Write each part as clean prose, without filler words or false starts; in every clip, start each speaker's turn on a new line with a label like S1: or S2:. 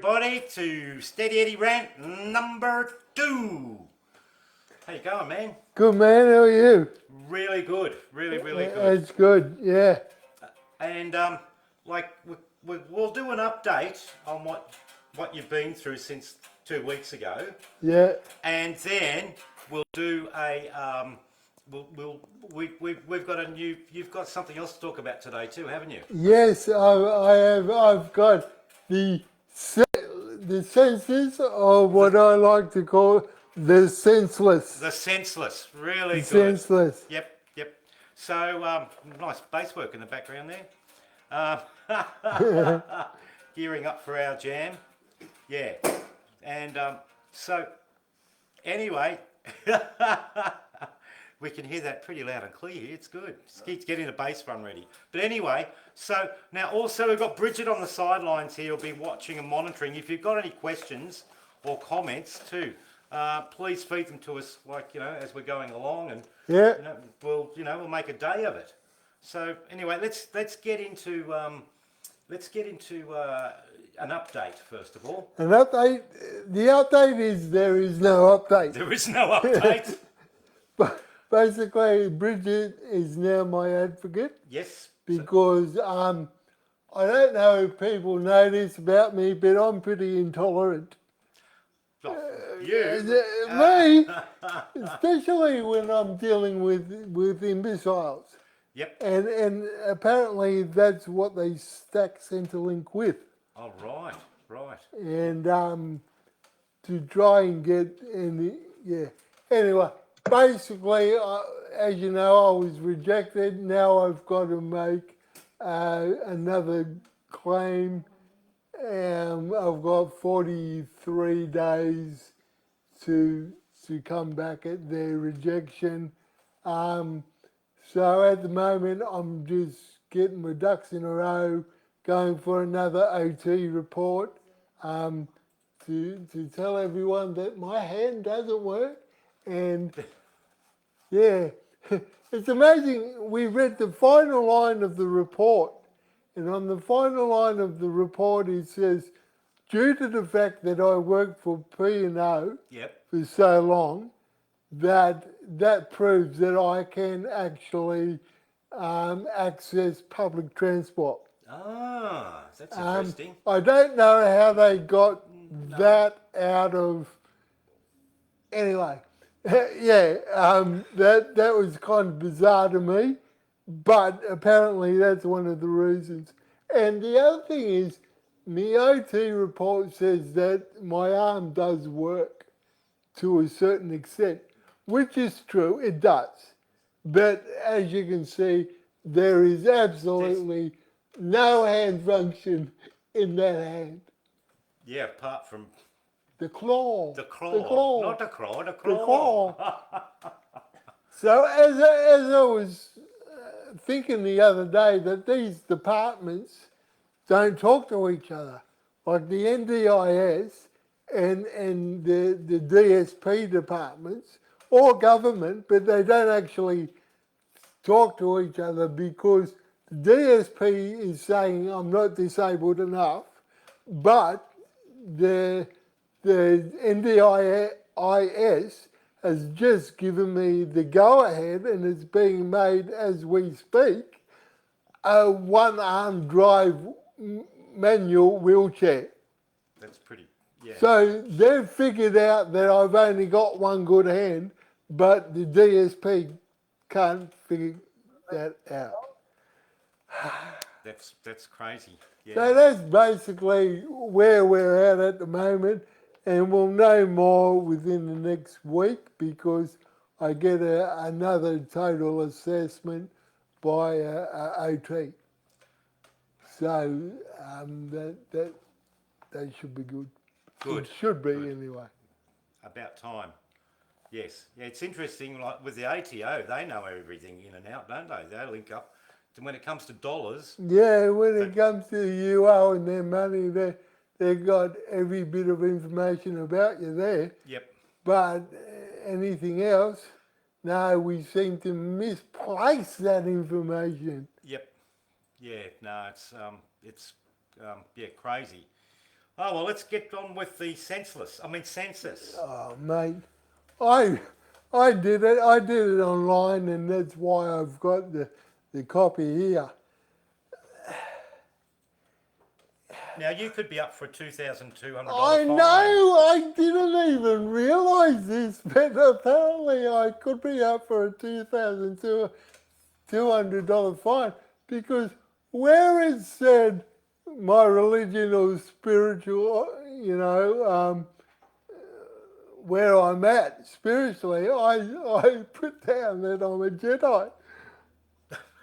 S1: everybody to Steady Eddy Rant number 2. How you going, man?
S2: Good, man. How are you?
S1: Really good. Really good.
S2: It's good, yeah.
S1: And we'll do an update on what you've been through since 2 weeks ago.
S2: Yeah.
S1: And then we'll do a we've got a new. You've got something else to talk about today too, haven't you?
S2: Yes, I have. I've got the census, or what I like to call the senseless.
S1: The senseless, really
S2: The
S1: good.
S2: senseless.
S1: Yep. So nice bass work in the background there. Gearing up for our jam. Yeah. And so anyway, we can hear that pretty loud and clear. It's good. Just keeps getting the bass run ready. But anyway, so now also we've got Bridget on the sidelines here. Who'll be watching and monitoring. If you've got any questions or comments too, please feed them to us, as we're going along, and
S2: Yeah.
S1: we'll make a day of it. So anyway, let's get into an update first of all.
S2: An update. The update is there is no update.
S1: There is no update.
S2: But basically, Bridget is now my advocate.
S1: Yes.
S2: Because I don't know if people know this about me, but I'm pretty intolerant. Me, especially when I'm dealing with imbeciles.
S1: Yep.
S2: And apparently that's what they stack Centrelink with.
S1: Oh, right.
S2: And to try and get Anyway, basically, as you know, I was rejected. Now I've got to make another claim. I've got 43 days to come back at their rejection. So at the moment, I'm just getting my ducks in a row, going for another OT report to tell everyone that my hand doesn't work. And yeah, it's amazing. We read the final line of the report, and on the final line of the report it says, due to the fact that I worked for P&O for so long, that proves that I can actually access public transport.
S1: Ah, that's interesting.
S2: I don't know how they got that out of... Anyway, that was kind of bizarre to me, but apparently that's one of the reasons. And the other thing is, the OT report says that my arm does work to a certain extent, which is true, it does. But as you can see, there is absolutely no hand function in that hand.
S1: Yeah, apart from...
S2: The claw.
S1: The claw. Not the claw, the claw.
S2: The claw. So as I was thinking the other day that these departments don't talk to each other, like the NDIS and the DSP departments, or government, but they don't actually talk to each other because the DSP is saying I'm not disabled enough, but the NDIS has just given me the go-ahead, and it's being made as we speak, a one-arm drive manual wheelchair.
S1: That's pretty, yeah.
S2: So they've figured out that I've only got one good hand, but the DSP can't figure that out.
S1: That's crazy. Yeah.
S2: So that's basically where we're at the moment, and we'll know more within the next week because I get another total assessment by a OT. So that should be good.
S1: Good.
S2: It should be
S1: Good.
S2: Anyway.
S1: About time. Yes. Yeah, it's interesting, like with the ATO, they know everything in and out, don't they? They link up. And when it comes to dollars...
S2: Yeah, when it comes to the UO and their money, they've got every bit of information about you there.
S1: Yep.
S2: But anything else, no, we seem to misplace that information.
S1: Yep. Yeah, no, it's crazy. Oh, well, let's get on with the census.
S2: Oh, mate, I did it. I did it online, and that's why I've got the copy here.
S1: Now, you could be up for a $2,200
S2: I
S1: fine.
S2: know. I didn't even realise this, but apparently I could be up for a $2,200 fine because where it said my religion or spiritual, where I'm at spiritually, I put down that I'm a Jedi.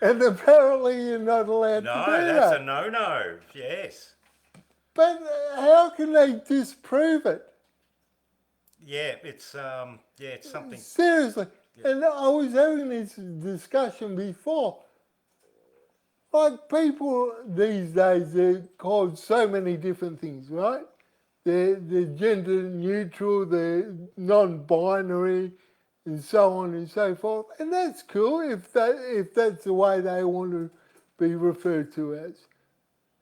S2: And apparently you're not allowed to
S1: No,
S2: do
S1: that's
S2: that.
S1: a no-no. Yes.
S2: But how can they disprove it?
S1: Yeah, it's something.
S2: Seriously. And I was having this discussion before. Like people these days, they're called so many different things, right? They're gender neutral, they're non-binary, and so on and so forth. And that's cool if that's the way they want to be referred to as.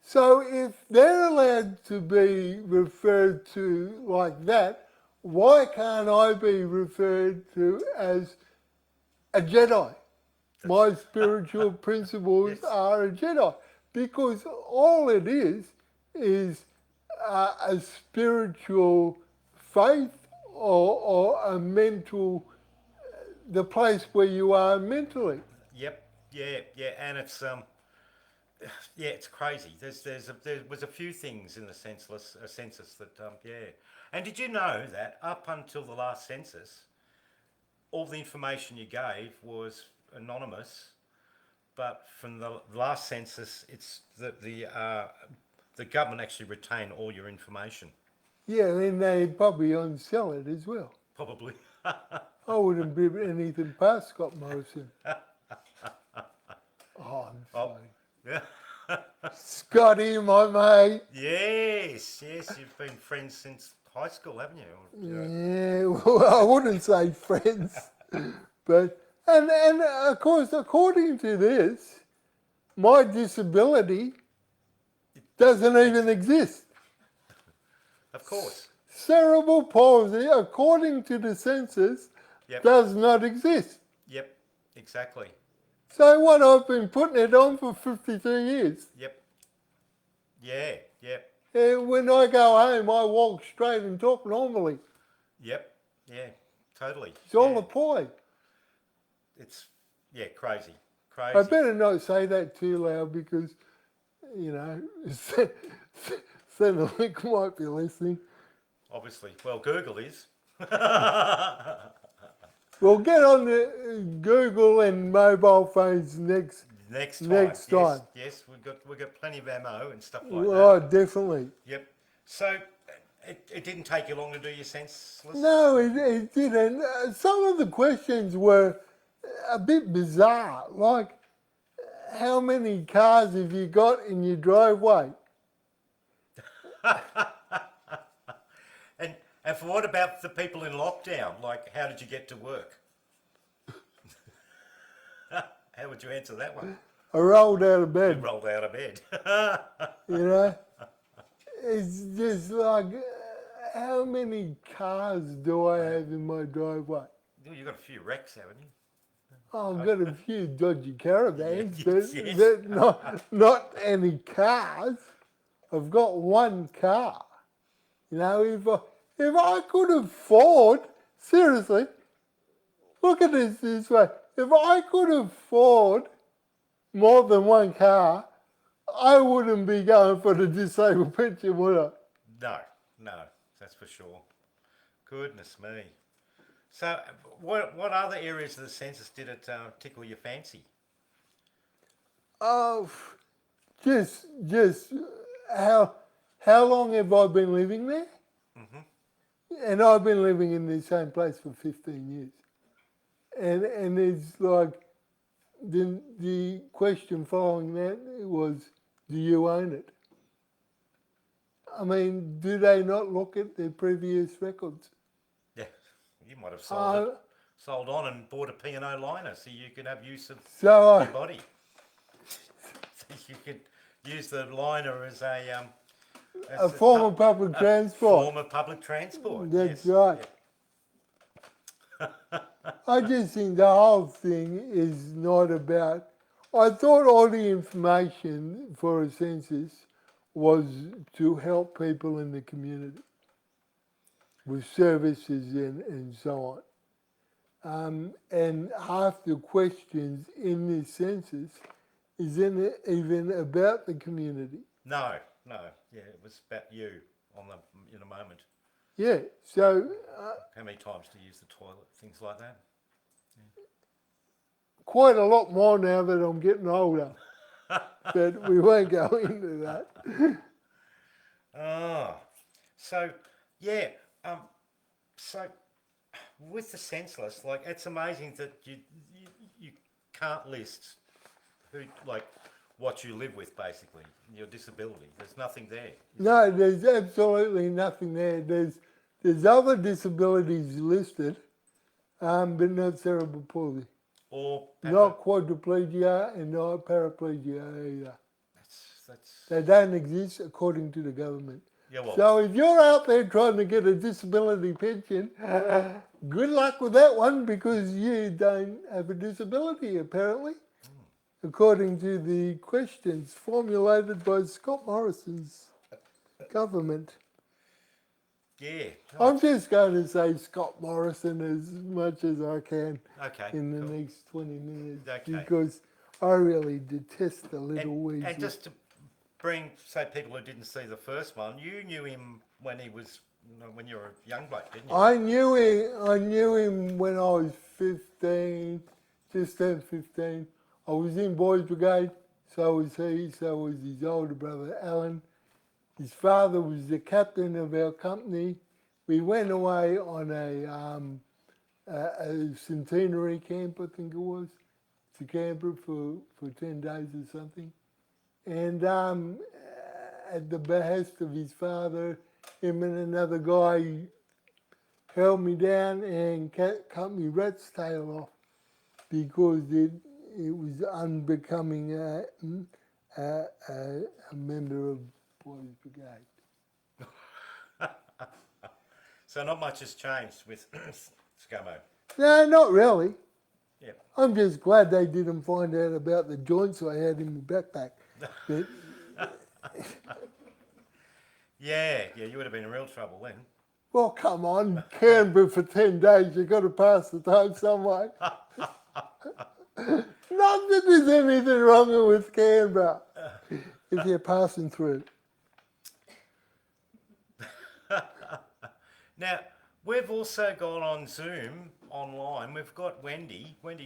S2: So if they're allowed to be referred to like that, why can't I be referred to as a Jedi? My spiritual principles are a Jedi. Because all it is a spiritual faith or a mental, the place where you are mentally.
S1: Yep. Yeah, and it's it's crazy. There was a few things in the census that yeah. And did you know that up until the last census, all the information you gave was anonymous, but from the last census, it's that the government actually retained all your information.
S2: Yeah, and they probably unsell it as well.
S1: Probably.
S2: I wouldn't be anything past Scott Morrison. Oh, I'm sorry.
S1: Yeah.
S2: Scotty, my mate.
S1: Yes, you've been friends since high school, haven't you?
S2: Yeah, well, I wouldn't say friends, but and of course, according to this, my disability doesn't even exist.
S1: Of course.
S2: Cerebral palsy, according to the census,
S1: Yep.
S2: does not exist.
S1: Yep, exactly.
S2: So what, I've been putting it on for 52 years.
S1: Yep. Yeah, yep.
S2: And when I go home, I walk straight and talk normally.
S1: Yep. Yeah, totally.
S2: It's all
S1: yeah.
S2: a ploy.
S1: It's, crazy.
S2: I
S1: Crazy.
S2: better not say that too loud because, Centrelink might be listening.
S1: Obviously. Well, Google is.
S2: We'll get on the Google and mobile phones next time.
S1: Yes, we've got plenty of ammo and stuff like
S2: Oh,
S1: that.
S2: definitely.
S1: Yep. So it didn't take you long to do your census?
S2: No, it didn't. Some of the questions were a bit bizarre, like how many cars have you got in your driveway?
S1: And for what about the people in lockdown? Like, how did you get to work? How would you answer that one?
S2: I rolled out of
S1: You
S2: bed.
S1: rolled out of bed.
S2: It's just like, how many cars do I have in my driveway?
S1: You've got a few wrecks, haven't you?
S2: Oh, I've got a few dodgy caravans,
S1: Yes,
S2: but
S1: yes.
S2: not any cars. I've got one car. If I could afford, seriously, look at this way. If I could afford more than one car, I wouldn't be going for the disabled pension, would I?
S1: No, that's for sure. Goodness me. So, what other areas of the census did it tickle your fancy?
S2: Oh, just how long have I been living there?
S1: Mm-hmm.
S2: And I've been living in the same place for 15 years. And it's like, the question following that was, do you own it? I mean, do they not look at their previous records?
S1: Yeah, you might have sold on and bought a P&O liner so you could have use of your body. So you could use the liner as a
S2: A form of public transport.
S1: Form of public transport.
S2: That's
S1: yes.
S2: right. I just think the whole thing is not about. I thought all the information for a census was to help people in the community with services and so on. And half the questions in this census isn't even about the community.
S1: No. Yeah, it was about you in a moment.
S2: Yeah, so
S1: How many times do you use the toilet? Things like that.
S2: quite a lot more now that I'm getting older. But we won't go into that.
S1: So yeah, so with the senseless, like it's amazing that you can't list who what you live with, basically your disability. There's nothing there.
S2: No, there's absolutely nothing there. There's other disabilities listed, but not cerebral palsy.
S1: Or
S2: Not quadriplegia and not paraplegia either.
S1: that's
S2: They don't exist according to the government.
S1: yeah. Well,
S2: So if you're out there trying to get a disability pension, good luck with that one because you don't have a disability apparently, according to the questions formulated by Scott Morrison's government.
S1: yeah.
S2: I'm just going to say Scott Morrison as much as I can
S1: Okay.
S2: in the
S1: cool.
S2: next 20 minutes
S1: Okay.
S2: because I really detest the little weasel.
S1: And just to bring, say, people who didn't see the first one, you knew him when he was, when you were a young bloke, didn't you?
S2: I knew him when I was 15, just turned 15. I was in Boys Brigade, so was he, so was his older brother Alan. His father was the captain of our company. We went away on a centenary camp, I think it was, to Canberra for 10 days or something. And at the behest of his father, him and another guy held me down and cut me rat's tail off because it was unbecoming a member of Boys Brigade.
S1: So not much has changed with Scummo.
S2: No, not really.
S1: Yeah.
S2: I'm just glad they didn't find out about the joints I had in my backpack. But
S1: Yeah, you would have been in real trouble then.
S2: well, come on, Canberra for 10 days, you've got to pass the time some way. Not that there's anything wrong with Canberra if you're passing through.
S1: Now, we've also gone on Zoom online. We've got Wendy Wood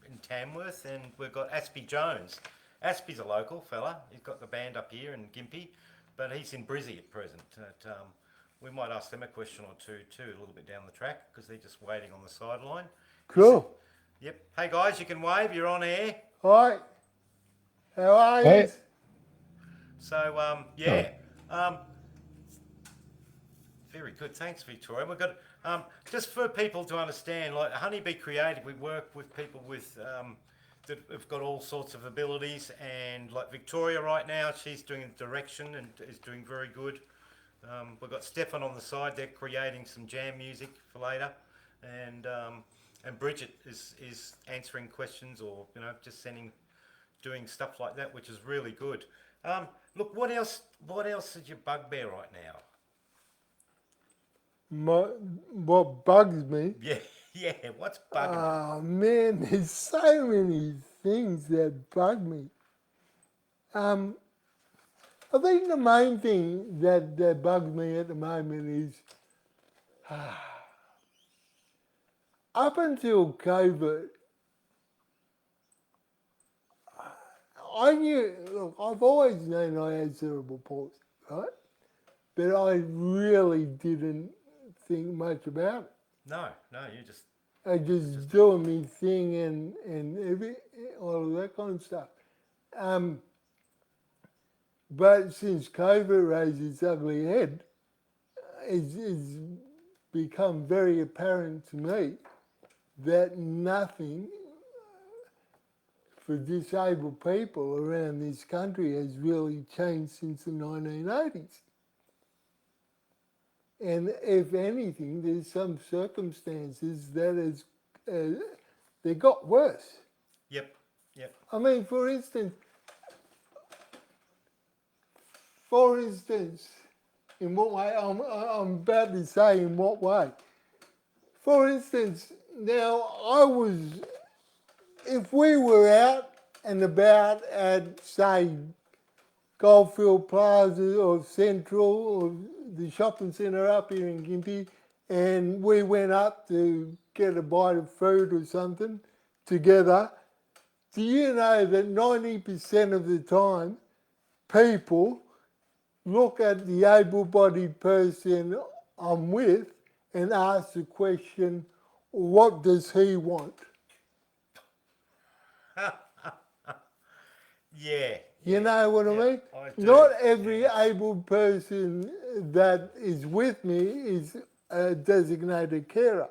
S1: in Tamworth, and we've got Aspy Jones. Aspy's a local fella. He's got the band up here in Gympie, but he's in Brizzy at present. We might ask them a question or two too, a little bit down the track, because they're just waiting on the sideline.
S2: Cool.
S1: Yep. Hey guys, you can wave. You're on air.
S2: Hi. How are you?
S3: Hey.
S1: So yeah. Very good. Thanks, Victoria. We've got just for people to understand, like Honeybee Creative, we work with people with that have got all sorts of abilities, and like Victoria right now, she's doing direction and is doing very good. We've got Stefan on the side; they're creating some jam music for later, and Bridget is answering questions or just doing stuff like that, which is really good. Look, what else is your bugbear right now?
S2: What bugs me?
S1: Yeah, what's bugging you?
S2: Oh man, there's so many things that bug me. I think the main thing that bugs me at the moment is up until COVID, I've always known I had cerebral palsy, right? But I really didn't think much about it.
S1: No, you just...
S2: I just doing me thing and all of that kind of stuff. But since COVID raised its ugly head, it's become very apparent to me that nothing for disabled people around this country has really changed since the 1980s. And if anything, there's some circumstances that they got worse.
S1: Yep. Yep.
S2: I mean, for instance, in what way? I'm about to say in what way. For instance, now if we were out and about at, say, Goldfield Plaza or Central or the shopping centre up here in Gympie, and we went up to get a bite of food or something together, do you know that 90% of the time people look at the able-bodied person I'm with and ask the question, what does he want?
S1: Yeah.
S2: You know what I mean?
S1: I do.
S2: Not every able person that is with me is a designated carer.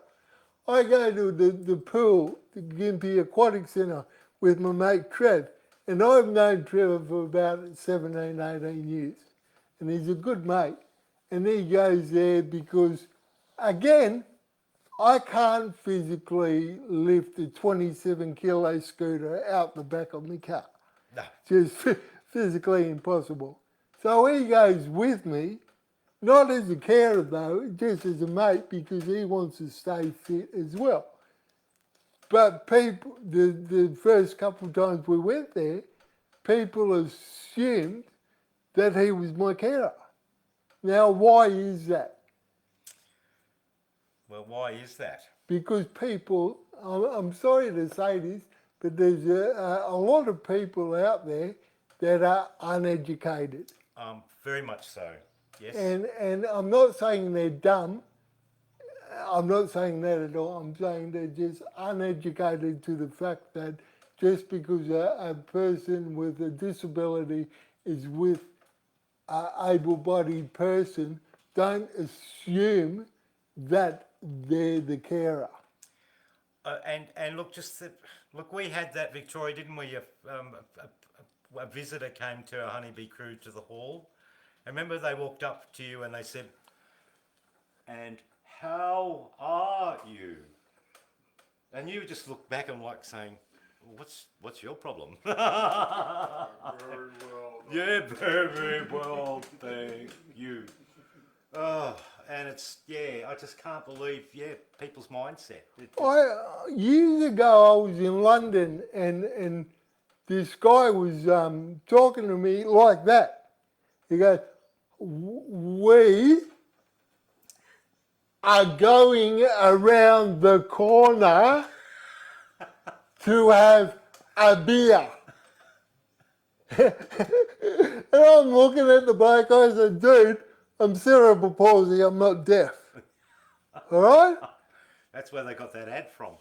S2: I go to the pool, the Gympie Aquatic Centre, with my mate Trev, and I've known Trevor for about 17, 18 years, and he's a good mate. And he goes there because, again, I can't physically lift a 27 kilo scooter out the back of my car.
S1: No.
S2: Just physically impossible. So he goes with me, not as a carer though, just as a mate because he wants to stay fit as well. But people, the first couple of times we went there, people assumed that he was my carer. Now, why is that?
S1: Well, why is that?
S2: Because people, I'm sorry to say this, but there's a lot of people out there that are uneducated.
S1: Very much so. Yes.
S2: And I'm not saying they're dumb. I'm not saying that at all. I'm saying they're just uneducated to the fact that just because a person with a disability is with an able-bodied person, don't assume that they're the carer.
S1: And look, look, we had that, Victoria, didn't we? A visitor came to our Honeybee crew to the hall. And remember they walked up to you and they said, "And how are you?" And you just looked back and like saying, "What's your problem?"
S3: Very well.
S1: Yeah, very well, thank you. Oh, and I just can't believe, people's mindset.
S2: Years ago, I was in London and this guy was talking to me like that. He goes, "We are going around the corner to have a beer." And I'm looking at the bloke, I said, "Dude, I'm cerebral palsy, I'm not deaf." All right?
S1: That's where they got that ad from.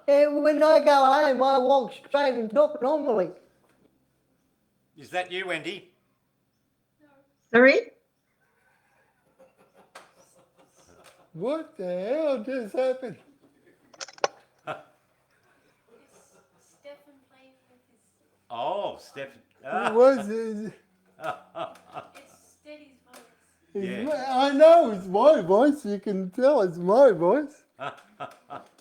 S4: And when I go home, I walk straight and talk normally.
S1: Is that you, Wendy?
S5: Sorry?
S2: What the hell just happened?
S6: Stefan playing with his.
S1: Oh, Steph.
S2: What was it?
S6: It's Steady's voice.
S1: Yeah.
S2: I know it's my voice. You can tell it's my voice.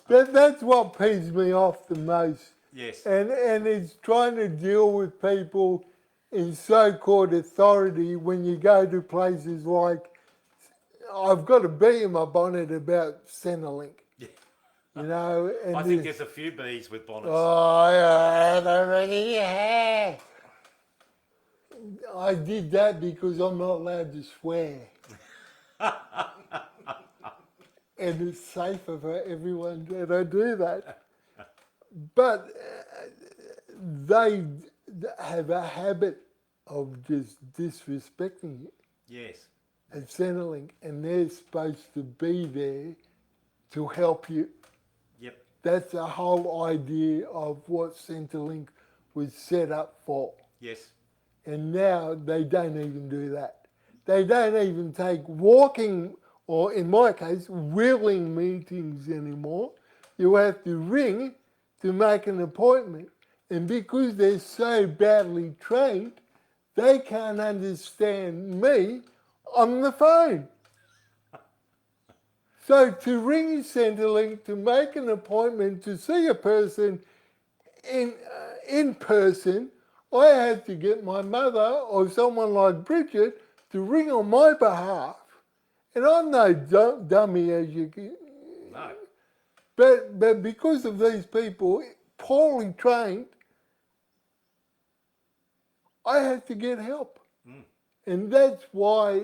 S2: That's what pees me off the most.
S1: Yes.
S2: And it's trying to deal with people in so-called authority when you go to places like, I've got a bee in my bonnet about Centrelink.
S1: Yeah.
S2: You know, and
S1: I think there's a few bees with bonnets.
S2: oh, yeah, I already have. I did that because I'm not allowed to swear. And it's safer for everyone that I do that. But they have a habit of just disrespecting it
S1: Yes.
S2: at Centrelink, and they're supposed to be there to help you.
S1: Yep.
S2: That's the whole idea of what Centrelink was set up for.
S1: Yes.
S2: And now they don't even do that. They don't even take walking, or in my case, wheeling meetings anymore. You have to ring to make an appointment. And because they're so badly trained, they can't understand me. on the phone. So to ring Centrelink to make an appointment to see a person in person, I had to get my mother or someone like Bridget to ring on my behalf. And I'm no dummy as you can.
S1: No.
S2: But because of these people, poorly trained, I had to get help. And that's why,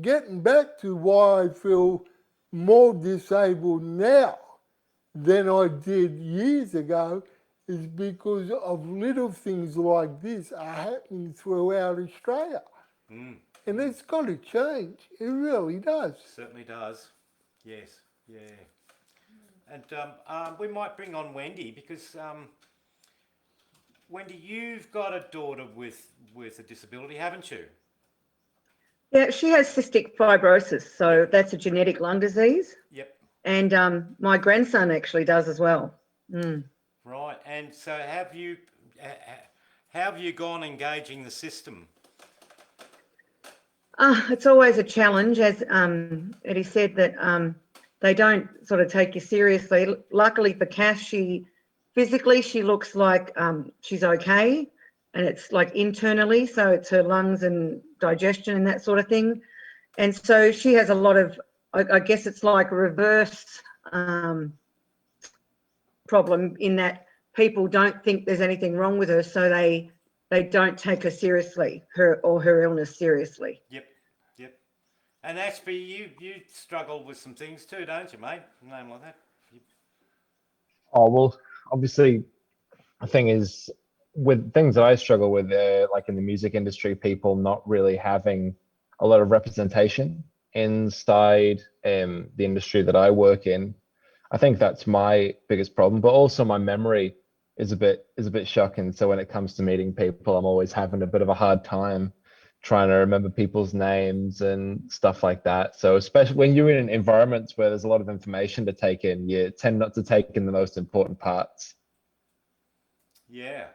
S2: getting back to why I feel more disabled now than I did years ago, is because of little things like this are happening throughout Australia. And it's got to change. It really does.
S1: Certainly does. Yes. Yeah. And we might bring on Wendy because Wendy, you've got a daughter with a disability, haven't you?
S5: Yeah, she has cystic fibrosis, so that's a genetic lung disease.
S1: Yep.
S5: And my grandson actually does as well.
S1: Right. And so have you how have you gone engaging the system?
S5: It's always a challenge, as Eddie said, that they don't sort of take you seriously. Luckily for Cass, she looks like she's okay, and it's like internally, so it's her lungs and digestion and that sort of thing. And so she has a lot of, I guess it's like a reverse problem in that people don't think there's anything wrong with her, so they don't take her seriously, her illness seriously.
S1: Yep. And Aspy, you struggle with some things too, don't you, mate? A name like that.
S3: Oh, well, obviously, the thing is, with things that I struggle with, like in the music industry, people not really having a lot of representation inside the industry that I work in. I think that's my biggest problem, but also my memory is a bit shocking. So when it comes to meeting people, I'm always having a bit of a hard time trying to remember people's names and stuff like that. So especially when you're in environments where there's a lot of information to take in, you tend not to take in the most important parts.
S1: Yeah.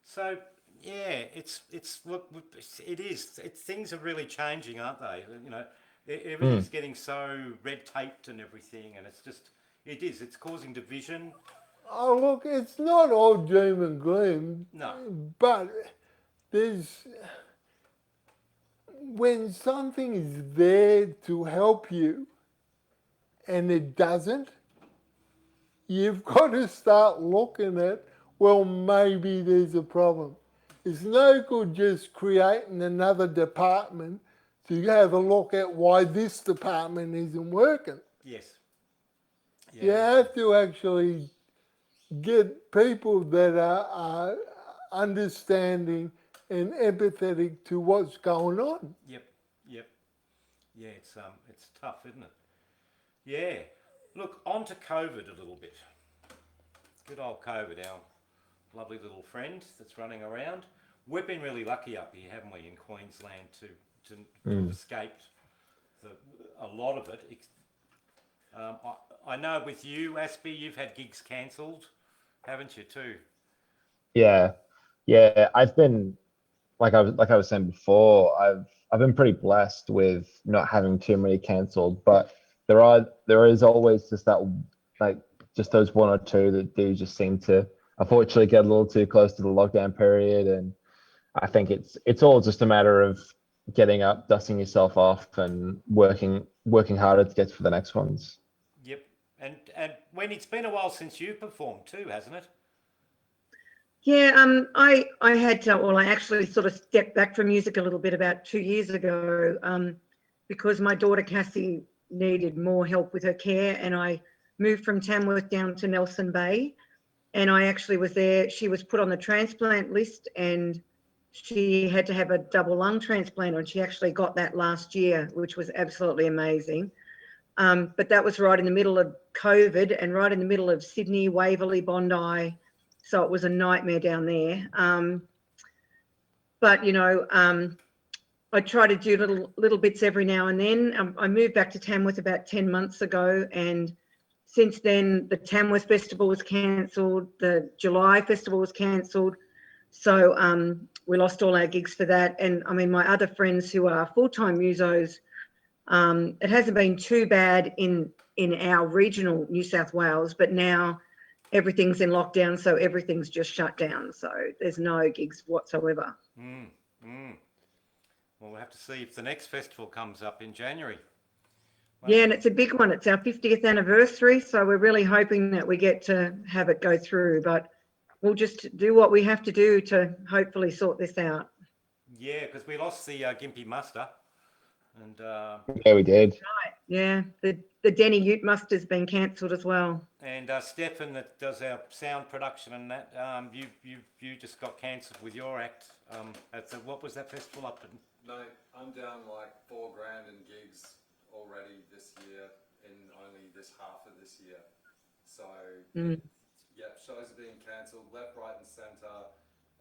S1: So yeah, it's look, it is. Things are really changing, aren't they? You know, everything's getting so red taped and everything, and it's causing division.
S2: Oh, look, it's not all doom and gloom.
S1: No.
S2: But when something is there to help you and it doesn't, you've got to start looking at, well, maybe there's a problem. It's no good just creating another department to have a look at why this department isn't working.
S1: Yes.
S2: You have to actually get people that are understanding and empathetic to what's going on.
S1: Yep. Yeah, it's tough, isn't it? Yeah. Look, on to COVID a little bit. Good old COVID, our lovely little friend that's running around. We've been really lucky up here, haven't we, in Queensland, to have escaped a lot of it. I know with you, Aspy, you've had gigs cancelled, haven't you, too?
S3: Yeah. I've been, like I was saying before, I've been pretty blessed with not having too many cancelled, but there is always just that, like, just those one or two that do just seem to unfortunately get a little too close to the lockdown period. And I think it's all just a matter of getting up, dusting yourself off, and working harder to get for the next ones.
S1: Yep. And when it's been a while since you performed too, hasn't it?
S5: Yeah, I had I actually sort of stepped back from music a little bit about 2 years ago because my daughter Cassie needed more help with her care, and I moved from Tamworth down to Nelson Bay, and I actually was there. She was put on the transplant list, and she had to have a double lung transplant, and she actually got that last year, which was absolutely amazing. But that was right in the middle of COVID and right in the middle of Sydney, Waverley, Bondi. So it was a nightmare down there. But, you know, I try to do little bits every now and then. I moved back to Tamworth about 10 months ago, and since then the Tamworth Festival was cancelled, the July Festival was cancelled. So we lost all our gigs for that. And I mean, my other friends who are full-time musos, it hasn't been too bad in our regional New South Wales, but now everything's in lockdown, so everything's just shut down. So there's no gigs whatsoever.
S1: Mm, mm. Well, we'll have to see if the next festival comes up in January.
S5: Yeah, and it's a big one. It's our 50th anniversary, so we're really hoping that we get to have it go through, but we'll just do what we have to do to hopefully sort this out.
S1: Yeah, because we lost the Gympie Muster, and
S3: Yeah, we did.
S5: Yeah, the Denny Ute Muster's been cancelled as well.
S1: Stefan that does our sound production and that, you just got cancelled with your act at the, what was that festival up in?
S7: No, I'm down like $4 grand in gigs already this year in only this half of this year. So yeah, shows are being cancelled left, right, and centre.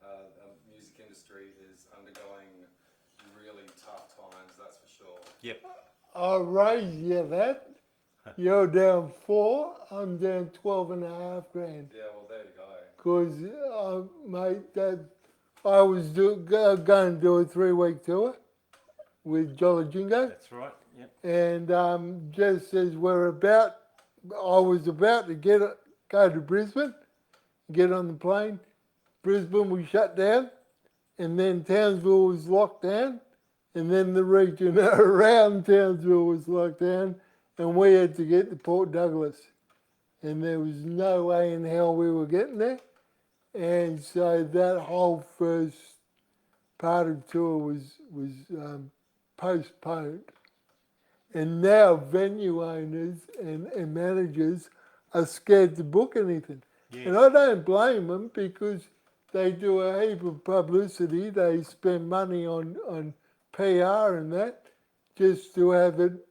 S7: The music industry is undergoing really tough times, that's for sure.
S1: Yep.
S2: I'll raise you that. You're down 4, I'm down 12.5 grand.
S7: Yeah, well, there you go.
S2: Because, mate, I was going to do a 3-week tour with Jolly Jingo.
S1: That's right. Yep.
S2: And just as I was about to go to Brisbane, get on the plane. Brisbane was shut down, and then Townsville was locked down, and then the region around Townsville was locked down, and we had to get to Port Douglas. And there was no way in hell we were getting there. And so that whole first part of the tour was postponed. And now venue owners and managers are scared to book anything.
S1: Yes.
S2: And I don't blame them because they do a heap of publicity. They spend money on PR and that just to have it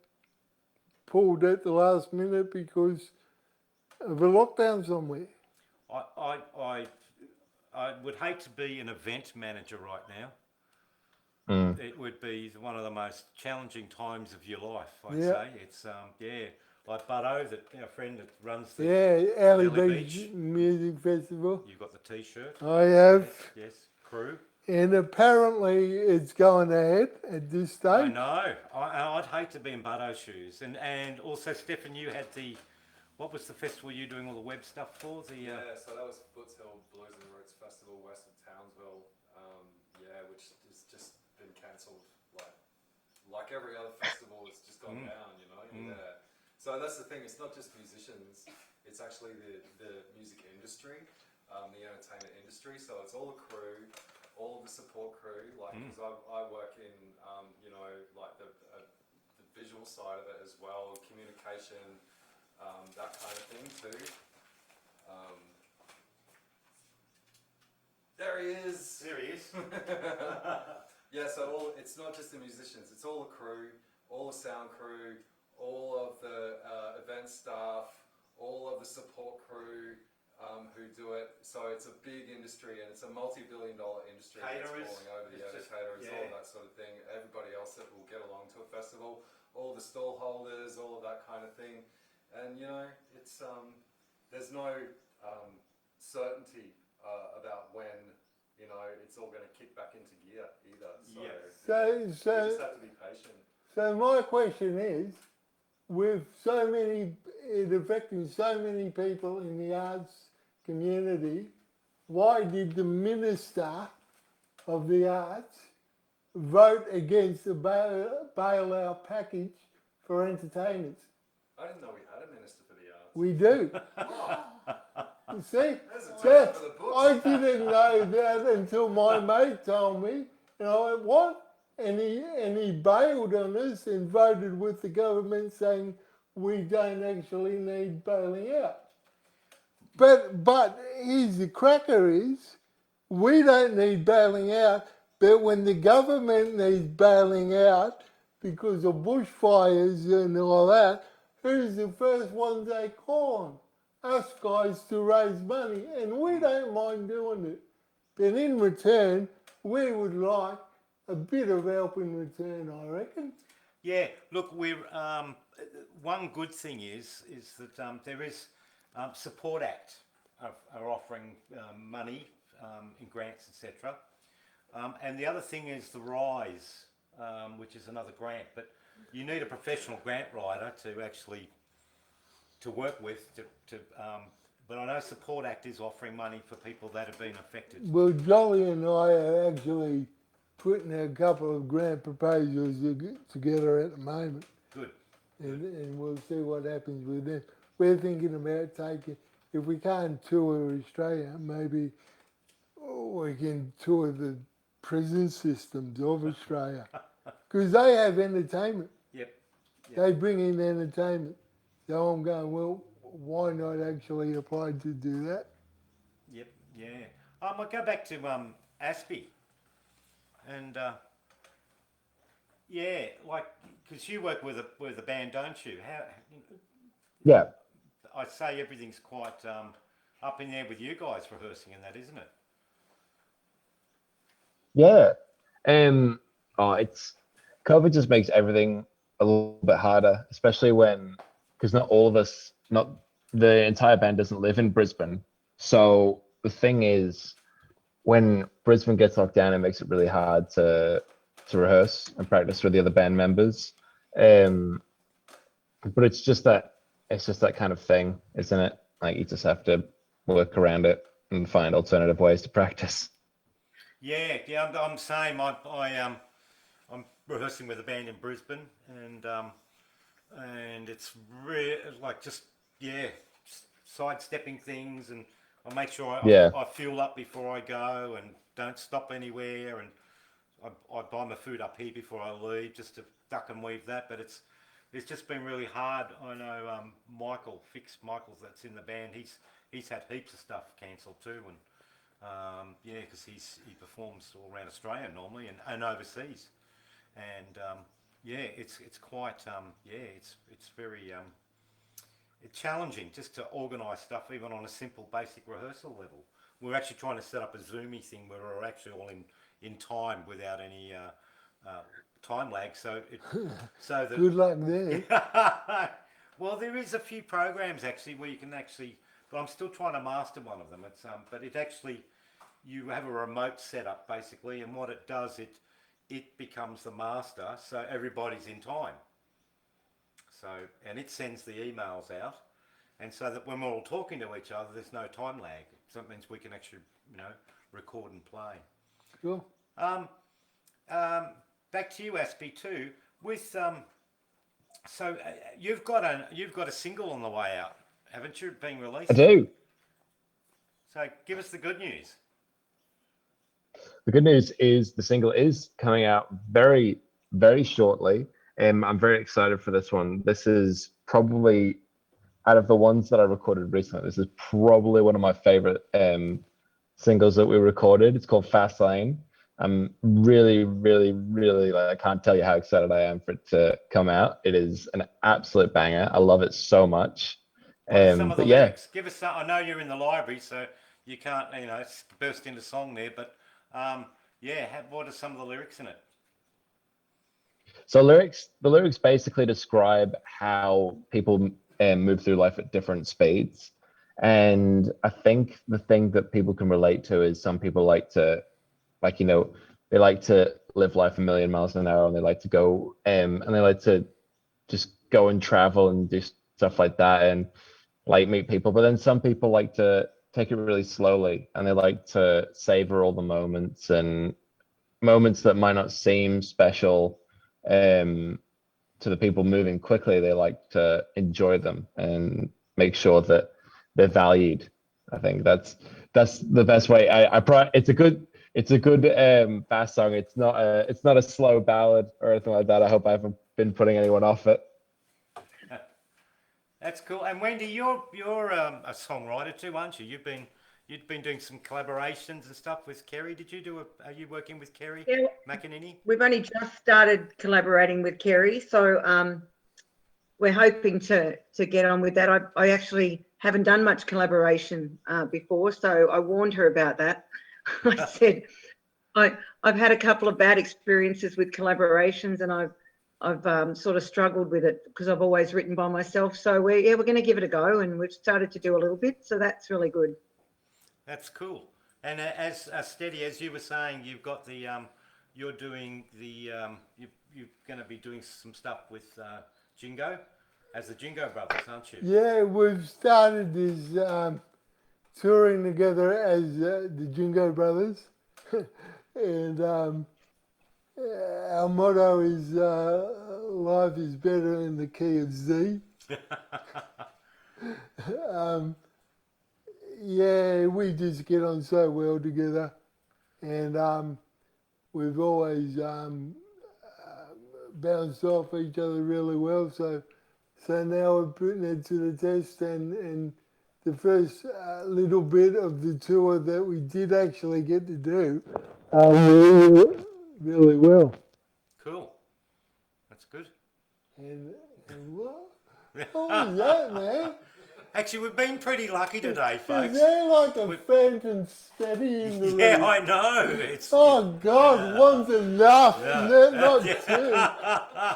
S2: pulled at the last minute because of a lockdown somewhere.
S1: I would hate to be an event manager right now. It would be one of the most challenging times of your life, I'd say. It's, like Butto, our friend that runs the
S2: Alley
S1: Alley
S2: Beach
S1: Beach.
S2: Music Festival.
S1: You've got the T-shirt.
S2: I have.
S1: Yes, crew.
S2: And apparently it's going ahead at this
S1: I
S2: stage.
S1: know. I'd hate to be in Butto's shoes. And also, Stefan, you had what was the festival you doing all the web stuff for?
S7: Yeah, so that was Foots Hill Blues and Roots Festival west of Townsville. Which has just been cancelled. Like every other festival, it's just gone down. You know. Yeah. So that's the thing. It's not just musicians. It's actually the music industry, the entertainment industry. So it's all the crew, all of the support crew. Because I work in the visual side of it as well, communication. That kind of thing too. There he is.
S1: There he is.
S7: Yeah, so it's not just the musicians, it's all the crew, all the sound crew, all of the event staff, all of the support crew who do it. So it's a big industry and it's a multi-billion-dollar industry.
S1: Caterers.
S7: That's falling over the caterers, all that sort of thing. Everybody else that will get along to a festival, all the stall holders, all of that kind of thing. And it's there's no certainty about when it's all going to kick back into gear either. So you just have to be patient.
S2: So my question is, with it affecting so many people in the arts community, why did the Minister of the Arts vote against the bailout package for entertainers?
S7: I didn't know we had a Minister for the Arts.
S2: We do. You see,
S7: That's for the books.
S2: I didn't know that until my mate told me, and I went, what? And he bailed on us and voted with the government saying we don't actually need bailing out. But here's the cracker is, we don't need bailing out, but when the government needs bailing out because of bushfires and all that, who's the first ones they call on? Us guys to raise money, and we don't mind doing it. But in return, we would like a bit of help in return, I reckon.
S1: Yeah, look, we're one good thing is that there is Support Act are offering money in grants, etc. And the other thing is the Rise, which is another grant. But you need a professional grant writer to actually to work with. But I know Support Act is offering money for people that have been affected.
S2: Well, Jolly and I are actually putting a couple of grant proposals together at the moment,
S1: Good.
S2: and we'll see what happens with them. We're thinking about taking, if we can't tour Australia, maybe we can tour the prison systems of Australia, because they have entertainment.
S1: Yep.
S2: They bring in entertainment. So I'm going, well, why not actually apply to do that?
S1: Yep. Yeah. I'll go back to Aspy, and yeah, like because you work with a band, don't you? How?
S3: Yeah.
S1: I'd say everything's quite up in there with you guys rehearsing and that, isn't it?
S3: Yeah. It's COVID just makes everything a little bit harder, especially when, because not all of us, not the entire band doesn't live in Brisbane. So the thing is, when Brisbane gets locked down, it makes it really hard to rehearse and practice with the other band members. But it's just that kind of thing, isn't it? Like you just have to work around it and find alternative ways to practice.
S1: Yeah, I'm same. I'm rehearsing with a band in Brisbane, and it's like just sidestepping things, and I make sure I fuel up before I go, and don't stop anywhere, and I buy my food up here before I leave, just to duck and weave that. But it's just been really hard. I know Michael's that's in the band. He's had heaps of stuff cancelled too, and because he performs all around Australia normally and overseas, and it's quite it's very it's challenging just to organise stuff even on a simple basic rehearsal level. We're actually trying to set up a Zoomy thing where we're actually all in time without any time lag, so that
S2: Good luck there.
S1: well, there is a few programs actually where you can actually, but I'm still trying to master one of them. It's but it actually, you have a remote setup basically, and what it does, it becomes the master, so everybody's in time. So, and it sends the emails out, and so that when we're all talking to each other, there's no time lag. So that means we can actually, record and play.
S2: Sure.
S1: Back to you, Aspy, too. With so you've got a single on the way out, haven't you? Being released.
S3: I do.
S1: So give us the good news.
S3: The good news is the single is coming out very, very shortly. I'm very excited for this one. This is probably, out of the ones that I recorded recently, this is probably one of my favorite singles that we recorded. It's called Fast Lane. I'm really, really, really, I can't tell you how excited I am for it to come out. It is an absolute banger. I love it so much.
S1: What are some of the lyrics? Give us some. I know you're in the library, so you can't, burst into song there, but what are some of the lyrics in it?
S3: So the lyrics basically describe how people move through life at different speeds. And I think the thing that people can relate to is some people like to, they like to live life a million miles an hour, and they like to go, and they like to just go and travel and do stuff like that and meet people. But then some people like to take it really slowly, and they like to savor all the moments, and moments that might not seem special to the people moving quickly. They like to enjoy them and make sure that they're valued. I think that's the best way. It's a good fast song. It's not a slow ballad or anything like that. I hope I haven't been putting anyone off it.
S1: That's cool. And Wendy, you're a songwriter too, aren't you? You've been doing some collaborations and stuff with Kerry. Are you working with Kerry McEnany?
S5: We've only just started collaborating with Kerry, so we're hoping to get on with that. I actually haven't done much collaboration before, so I warned her about that. I said I've had a couple of bad experiences with collaborations, and I've sort of struggled with it because I've always written by myself. So we're going to give it a go, and we've started to do a little bit, so that's really good.
S1: That's cool. And as Steady, as you were saying, you've got the you're doing the you're going to be doing some stuff with Jingo, as the Jingo Brothers, aren't you?
S2: Yeah, we've started this touring together as the Jingo Brothers, and our motto is life is better in the key of Z. Yeah, we just get on so well together, and we've always bounced off each other really well. So now we're putting it to the test, and the first little bit of the tour that we did actually get to do really well.
S1: Cool. That's good.
S2: And what? What was that, man?
S1: Actually, we've been pretty lucky today,
S2: Is
S1: folks.
S2: there like a phantom steady in the room?
S1: Yeah, I know. It's
S2: Oh God, one's enough, not
S1: Yeah.
S2: two.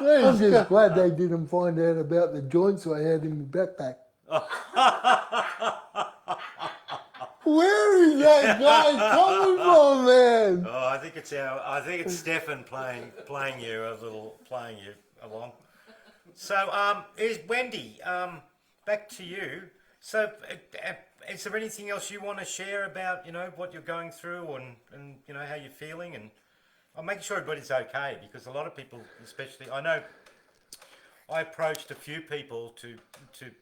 S2: I'm just glad they didn't find out about the joints I had in my backpack. Where is that guy coming from, man?
S1: Oh, I think it's Stefan playing you along. So, is Wendy, back to you. So, is there anything else you want to share about, what you're going through and how you're feeling? And I'm making sure everybody's okay, because a lot of people, especially, I know I approached a few people to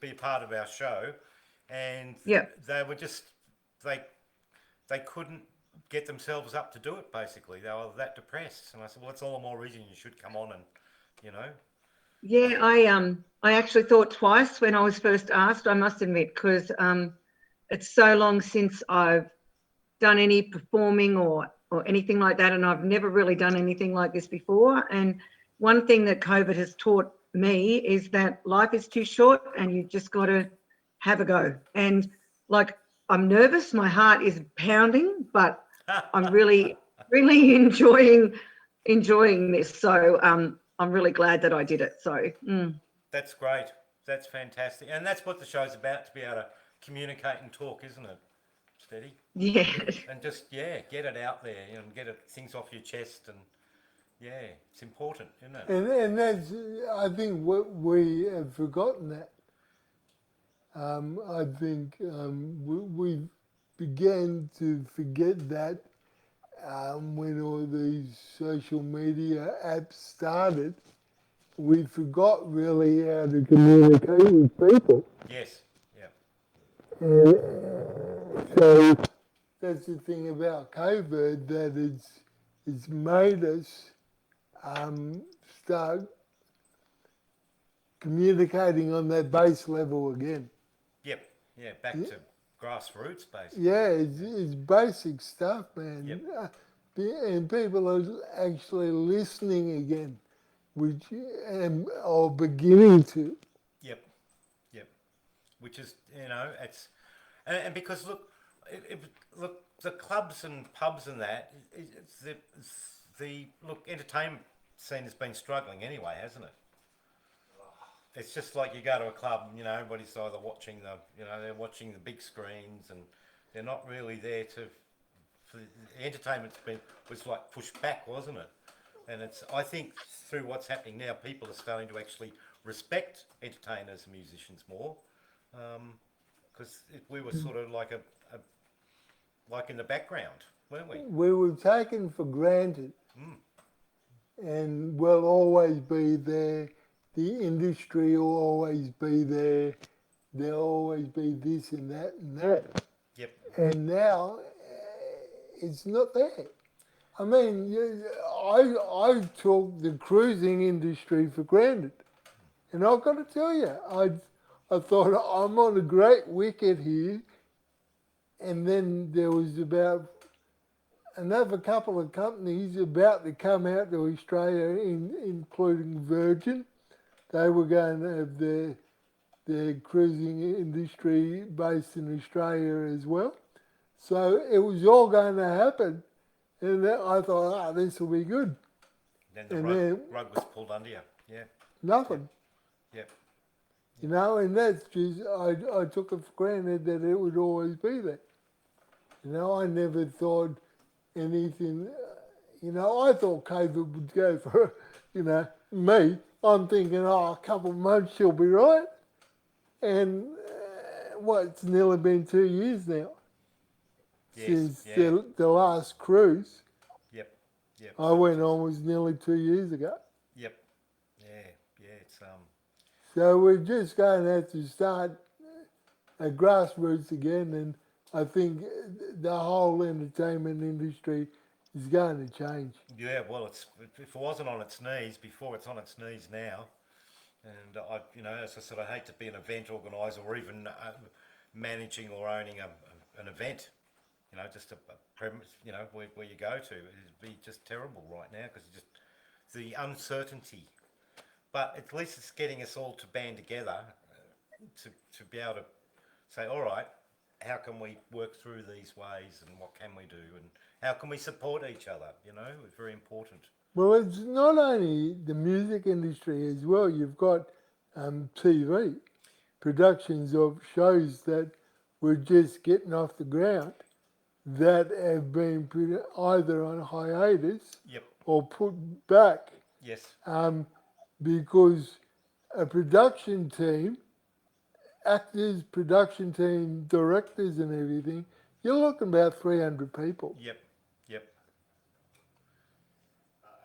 S1: be a part of our show, and they were just, they couldn't get themselves up to do it, basically. They were that depressed. And I said, well, it's all the more reason you should come on and,
S5: Yeah, I actually thought twice when I was first asked, I must admit, because it's so long since I've done any performing or anything like that, and I've never really done anything like this before. And one thing that COVID has taught me is that life is too short and you just got to have a go. And like, I'm nervous, my heart is pounding, but I'm really, really enjoying this. So I'm really glad that I did it. So
S1: That's great. That's fantastic. And that's what the show's about, to be able to communicate and talk, isn't it? Steady.
S5: yeah.
S1: And just, get it out there, and get things off your chest, and it's important, isn't it?
S2: And that's, I think, what we have forgotten that. I think we began to forget that when all these social media apps started. We forgot really how to communicate with people.
S1: Yes. Yeah.
S2: And so that's the thing about COVID, that it's made us start communicating on that base level again.
S1: Yep. Yeah. Back to grassroots, basically.
S2: Yeah, it's basic stuff, man.
S1: Yep.
S2: And people are actually listening again, which are beginning to.
S1: Yep. Which is, it's, and because look, the clubs and pubs and that, the entertainment scene has been struggling anyway, hasn't it? It's just like you go to a club, everybody's either watching they're watching the big screens, and they're not really there for the entertainment's was like pushed back, wasn't it? And I think through what's happening now, people are starting to actually respect entertainers and musicians more, because we were sort of like like in the background, weren't we?
S2: We were taken for granted, and will always be there. The industry will always be there. There'll always be this and that and that.
S1: Yep.
S2: And now it's not there. I mean, I took the cruising industry for granted. And I've got to tell you, I thought I'm on a great wicket here. And then there was about another couple of companies about to come out to Australia, including Virgin. They were going to have their cruising industry based in Australia as well. So it was all going to happen. And then I thought, this will be good.
S1: Then the rug was pulled under you. Yeah.
S2: Nothing.
S1: Yep.
S2: And that's just, I took it for granted that it would always be there. You know, I never thought anything, you know, I thought COVID would go for, you know, me. I'm thinking, oh, a couple of months she'll be right. And it's nearly been 2 years now
S1: Yes,
S2: since
S1: yeah.
S2: the last cruise.
S1: Yep. Yep.
S2: I went on was nearly 2 years ago.
S1: Yep. Yeah. Yeah. It's
S2: So we're just going to have to start at grassroots again, and I think the whole entertainment industry is going to change.
S1: Yeah, well, if it wasn't on its knees before, it's on its knees now. And I, you know, as I said, I hate to be an event organizer or even managing or owning an event. You know, just a premise, you know, where you go to. It'd be just terrible right now because just the uncertainty. But at least it's getting us all to band together to be able to say, all right, how can we work through these ways and what can we do and how can we support each other? You know, it's very important.
S2: Well, it's not only the music industry as well. You've got TV, productions of shows that were just getting off the ground that have been either on hiatus
S1: Yep.
S2: or put back
S1: Yes.
S2: because a production team, actors, production team, directors and everything, you're looking about 300 people.
S1: Yep. Yep.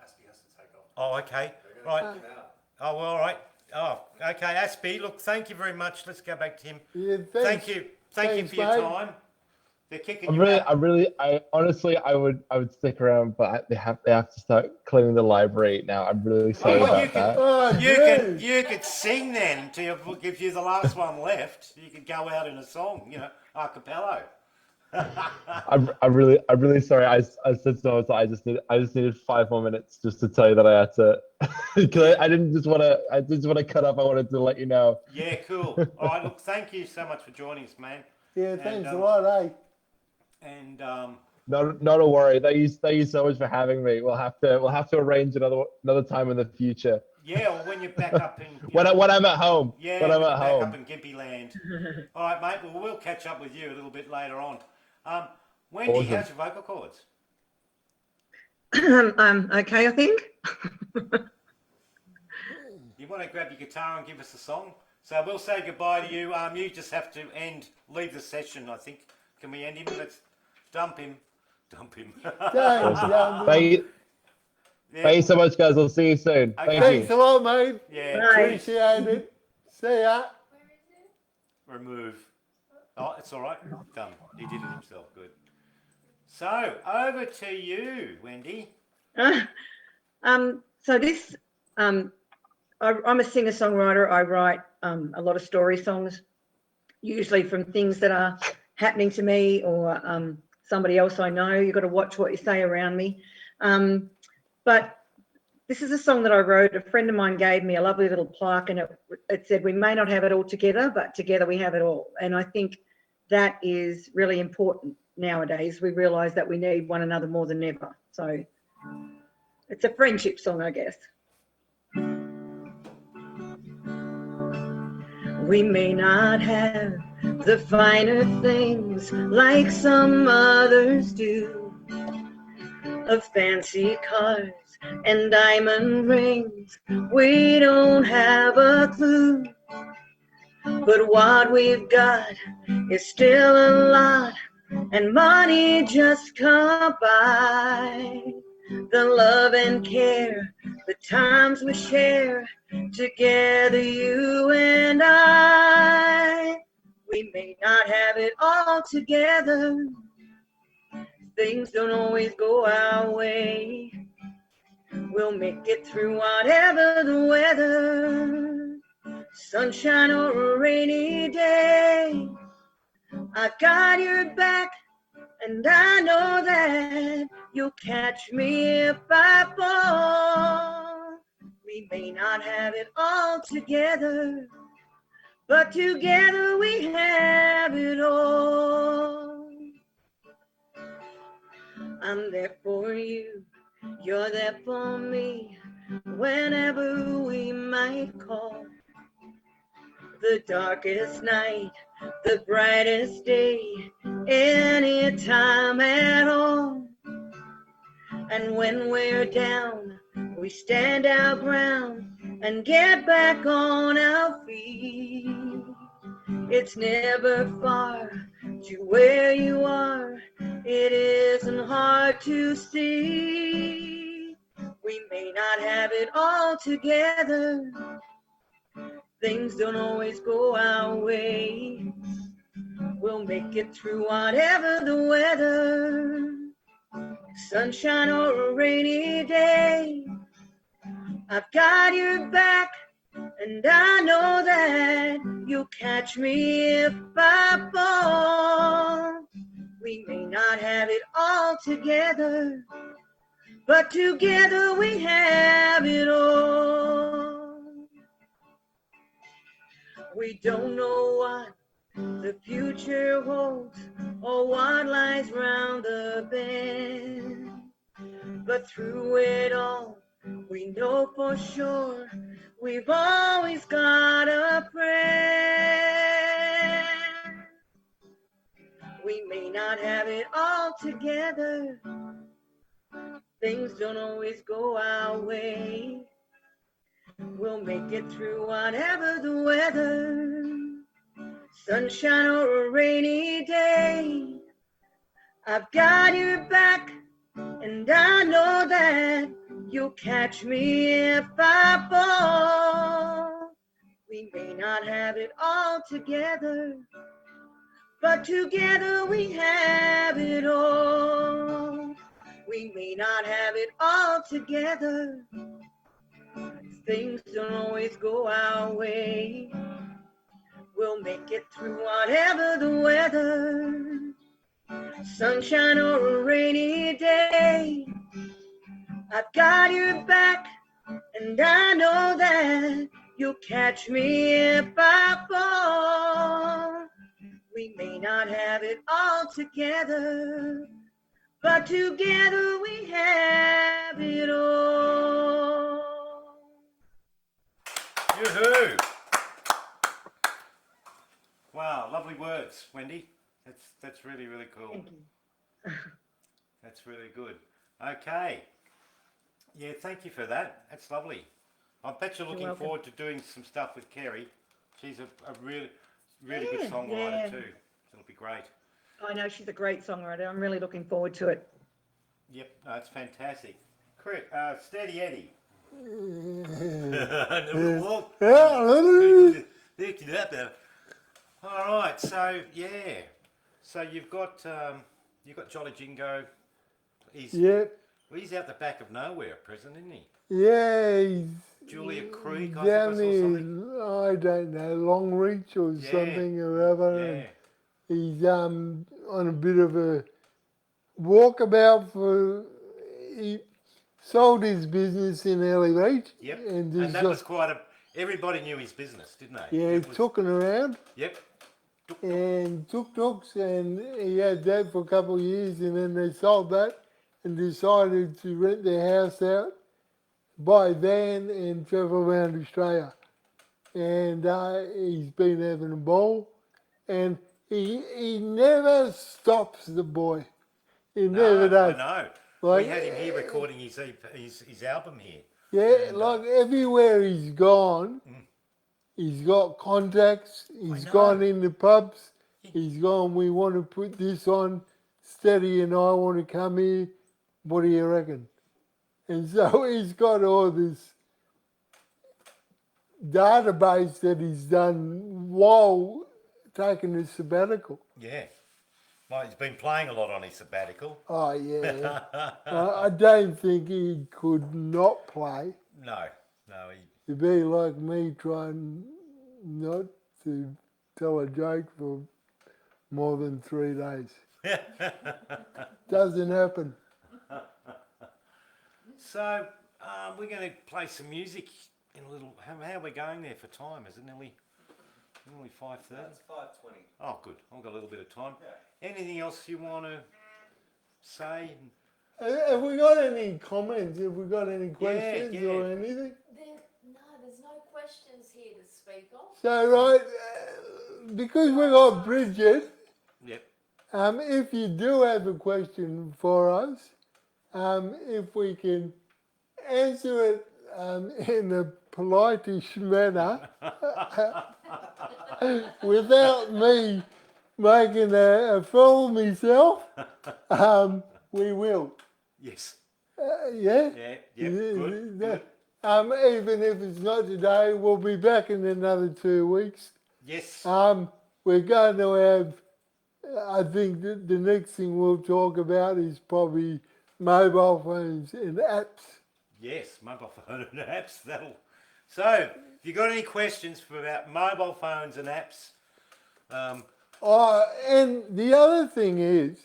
S7: Aspy has to take off.
S1: Oh, okay.
S7: They're
S1: Right.
S7: gonna kick him out.
S1: Oh, well, all right. Oh, okay. Aspy, look, thank you very much. Let's go back to him.
S2: Yeah,
S1: Thank you. Thank
S2: Thanks,
S1: you for your
S2: mate.
S1: time. They're kicking you out.
S3: I honestly, I would stick around, but they have to start cleaning the library now. I'm really sorry
S1: well,
S3: about
S1: you can-
S3: that.
S2: Oh,
S1: You could sing then until if you're the last one left. You could go out in a song, you know, a cappella.
S3: I'm really sorry. I said so. I just needed 5 more minutes just to tell you that I had to. Because I didn't just want to cut up. I wanted to let you know.
S1: Yeah, cool. All right, look, thank you so much for joining us, man.
S2: Yeah, thanks a
S1: um,
S2: lot, eh?
S1: And
S3: Not a worry. Thank you so much for having me. We'll have to arrange another time in the future.
S1: yeah, or when you're back up in
S3: When I'm at home.
S1: yeah,
S3: When I'm
S1: you're
S3: at
S1: back
S3: home.
S1: up in Gimpy Land. All right, mate. Well, we'll catch up with you a little bit later on. Wendy,
S3: Awesome.
S1: how's your vocal cords?
S5: Okay, I think.
S1: You want to grab your guitar and give us a song? So we'll say goodbye to you. You just have to leave the session, I think. Can we end him? Let's dump him. Dump him.
S2: Thanks, young.
S3: Thank you so much, guys. I'll see you soon.
S1: Okay.
S3: Thank
S2: Thanks
S3: you.
S2: a lot, mate.
S1: Yeah.
S5: Bye.
S2: Appreciate it. See ya.
S6: Where is it?
S1: Remove. Oh, it's all right. Done. He did it himself. Good. So over to you, Wendy.
S5: So this, I'm a singer-songwriter. I write a lot of story songs, usually from things that are happening to me or somebody else I know. You've got to watch what you say around me. But this is a song that I wrote. A friend of mine gave me a lovely little plaque, and it said, "We may not have it all together, but together we have it all." And I think that is really important nowadays. We realise that we need one another more than ever. So it's a friendship song, I guess. We may not have the finer things like some others do, of fancy cars and diamond rings. We don't have a clue, but what we've got is still a lot, and money just can't buy the love and care, the times we share together, you and I. We may not have it all together, things don't always go our way. We'll make it through whatever the weather, sunshine or a rainy day. I got your back, and I know that you'll catch me if I fall. We may not have it all together, but together we have it all. I'm there for you, you're there for me, whenever we might call. The darkest night, the brightest day, any time at all. And when we're down, we stand our ground and get back on our feet. It's never far to where you are. It isn't hard to see. We may not have it all together. Things don't always go our way. We'll make it through whatever the weather. Sunshine or a rainy day, I've got your back, and I know that you'll catch me if I fall. We may not have it all together, but together we have it all. We don't know what the future holds or what lies round the bend, but through it all, we know for sure we've always got a friend. We may not have it all together. Things don't always go our way. We'll make it through whatever the weather. Sunshine or a rainy day, I've got your back, and I know that you'll catch me if I fall. We may not have it all together, but together we have it all. We may not have it all together. Things don't always go our way. We'll make it through whatever the weather. Sunshine or a rainy day, I've got your back, and I know that you'll catch me if I fall. We may not have it all together, but together we have it all.
S1: Yoo-hoo! Wow, lovely words, Wendy. That's really, really cool.
S5: Thank you.
S1: That's really good. Okay. Yeah, thank you for that. That's lovely. I bet you're looking
S5: welcome.
S1: forward to doing some stuff with Kerry. She's a really, really
S5: Yeah,
S1: good songwriter
S5: yeah.
S1: too. It'll be great.
S5: I know she's a great songwriter. I'm really looking forward to it.
S1: Yep, no, it's fantastic. Steady Eddy. All right, so yeah, so you've got Jolly Jingo. He's out the back of nowhere at present, isn't he?
S2: Yeah, he's
S1: Julia Creek, I
S2: down
S1: think I saw something.
S2: in, I don't know, Longreach or
S1: Yeah.
S2: something or other.
S1: Yeah,
S2: And he's on a bit of a walkabout he sold his business in Early Beach.
S1: yep.
S2: And,
S1: And that was quite everybody knew his business, didn't they?
S2: yeah,
S1: It was-
S2: took it around
S1: Yep.
S2: and tuk-tuks, and he had that for a couple of years, and then they sold that and decided to rent their house out, buy a van and travel around Australia. And he's been having a ball, and he never stops, the boy. He never does.
S1: I know.
S2: Like-
S1: we had him here recording his album here.
S2: Yeah,
S1: And,
S2: like everywhere he's gone, he's got contacts, he's
S1: know.
S2: gone in the pubs, he's gone, we want to put this on, Steady and I want to come here, what do you reckon? And so he's got all this database that he's done while taking a sabbatical.
S1: Yeah. Well, he's been playing a lot on his sabbatical.
S2: Oh yeah, I don't think he could not play.
S1: No.
S2: It'd be like me trying not to tell a joke for more than 3 days. Doesn't happen.
S1: So, we're going to play some music in a little. How are we going there for time? Is it nearly 5:30?
S7: That's 5:20.
S1: Oh, good. I've got a little bit of time. Anything else you want to say?
S2: Have we got any comments? Have we got any questions
S1: yeah.
S2: or anything?
S6: There's no questions here to speak of.
S2: So, right, because we got Bridget,
S1: Yep.
S2: If you do have a question for us, if we can answer it in a polite-ish manner without me making a fool of myself, we will.
S1: Yes.
S2: Yeah?
S1: Yeah. Yep. Good. Good.
S2: Even if it's not today, we'll be back in another 2 weeks.
S1: Yes.
S2: We're going to have, I think that the next thing we'll talk about is probably mobile phones and apps.
S1: Yes. Mobile phone and apps. That'll. So, if you got any questions about mobile phones and apps,
S2: And the other thing is,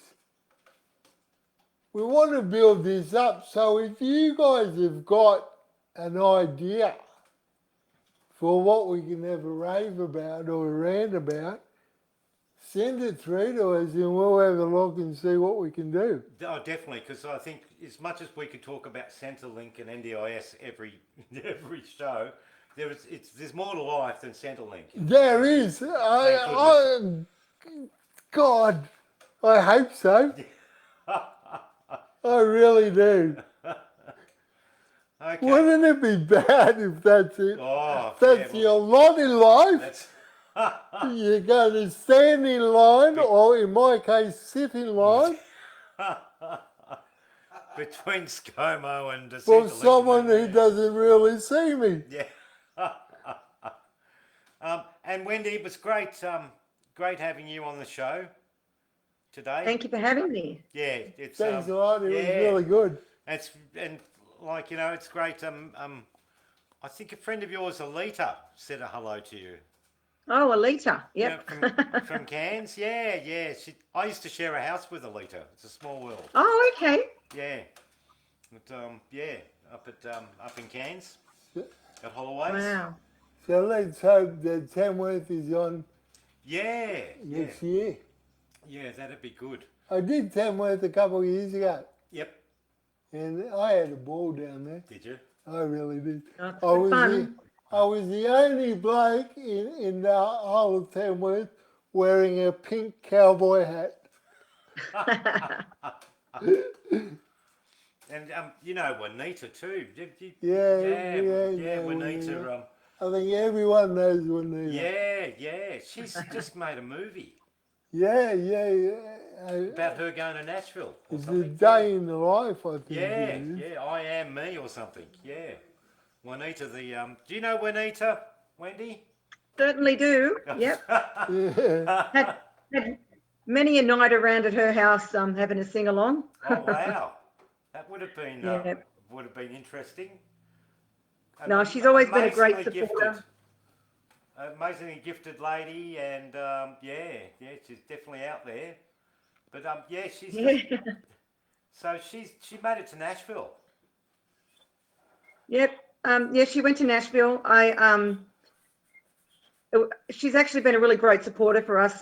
S2: we want to build this up. So if you guys have got an idea for what we can have a rave about or a rant about, send it through to us and we'll have a look and see what we can do.
S1: oh, definitely, because I think as much as we could talk about Centrelink and NDIS every show, there's more to life than Centrelink.
S2: There is. God, I hope so. I really do.
S1: Okay.
S2: Wouldn't it be bad if that's it?
S1: Oh,
S2: That's
S1: yeah,
S2: your lot in life.
S1: that's
S2: You're going to stand in line, or in my case, sit in line
S1: between ScoMo and the
S2: for
S1: Centrelink.
S2: someone who doesn't really see me.
S1: Yeah. And Wendy, it was great. Great having you on the show today.
S5: Thank you for having me.
S1: Yeah, it's
S2: Thanks a lot. It was
S1: yeah.
S2: really good.
S1: And like it's great. I think a friend of yours, Alita, said a hello to you.
S5: Oh, Alita.
S1: You
S5: Yep.
S1: know, from Cairns. Yeah. I used to share a house with Alita. It's a small world.
S5: Oh, okay.
S1: Yeah. But, up in Cairns at Holloway's.
S5: Wow.
S2: So let's hope that Tamworth is on
S1: Yeah.
S2: next year.
S1: Yeah, that'd be good.
S2: I did Tamworth a couple of years ago,
S1: Yep.
S2: and I had a ball down there.
S1: Did you?
S2: I really did.
S5: That's
S2: I was
S5: fun.
S2: I was the only bloke in the whole of Tamworth wearing a pink cowboy hat.
S1: And you know Juanita too.
S2: Yeah,
S1: Juanita.
S2: I think everyone knows Wendy.
S1: Yeah. She's just made a movie
S2: Yeah.
S1: about her going to Nashville. Or
S2: It's a
S1: something.
S2: day in the life, I think. it is.
S1: Yeah. I Am Me or something. Yeah. Juanita, do you know Juanita, Wendy?
S5: Certainly do. Yep.
S2: Yeah.
S5: Had many a night around at her house having a sing along.
S1: Oh wow, that would have been
S5: Yeah.
S1: interesting.
S5: No, she's always been a great
S1: Amazingly
S5: supporter.
S1: gifted. Amazingly gifted lady, and she's definitely out there. But she's
S5: Yeah.
S1: so she made it to Nashville.
S5: Yep. She went to Nashville. She's actually been a really great supporter for us.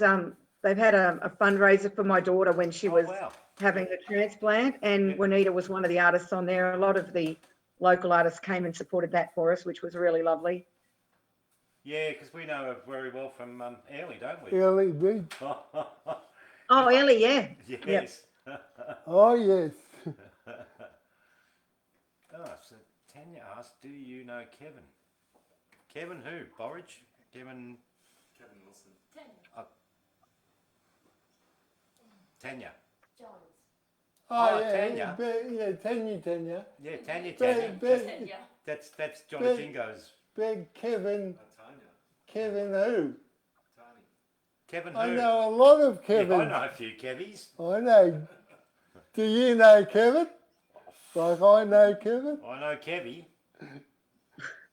S5: They've had a fundraiser for my daughter when she was
S1: wow.
S5: having a transplant, and
S1: Yeah.
S5: Juanita was one of the artists on there. A lot of the local artists came and supported that for us, which was really lovely.
S1: Yeah, because we know her very well from Airlie, don't we?
S2: LED.
S5: Oh, Ellie, yeah.
S1: Yes.
S2: Oh, yes.
S1: So Tanya asked, do you know Kevin? Kevin who? Borridge? Kevin
S7: Wilson.
S1: Tanya.
S6: Jones.
S2: Oh,
S1: Oh,
S2: yeah.
S1: Tanya.
S2: Tanya.
S1: Yeah, Tanya.
S6: Tanya.
S1: That's John
S2: But-
S1: Jingo's.
S2: Big Kevin.
S7: Tanya.
S2: Kevin who?
S7: Tiny.
S1: Kevin
S2: I
S1: who?
S2: know a lot of
S1: Yeah,
S2: Kevin.
S1: I know a few Kevies.
S2: I know. Do you know Kevin? Like I know Kevin?
S1: I know Kevy.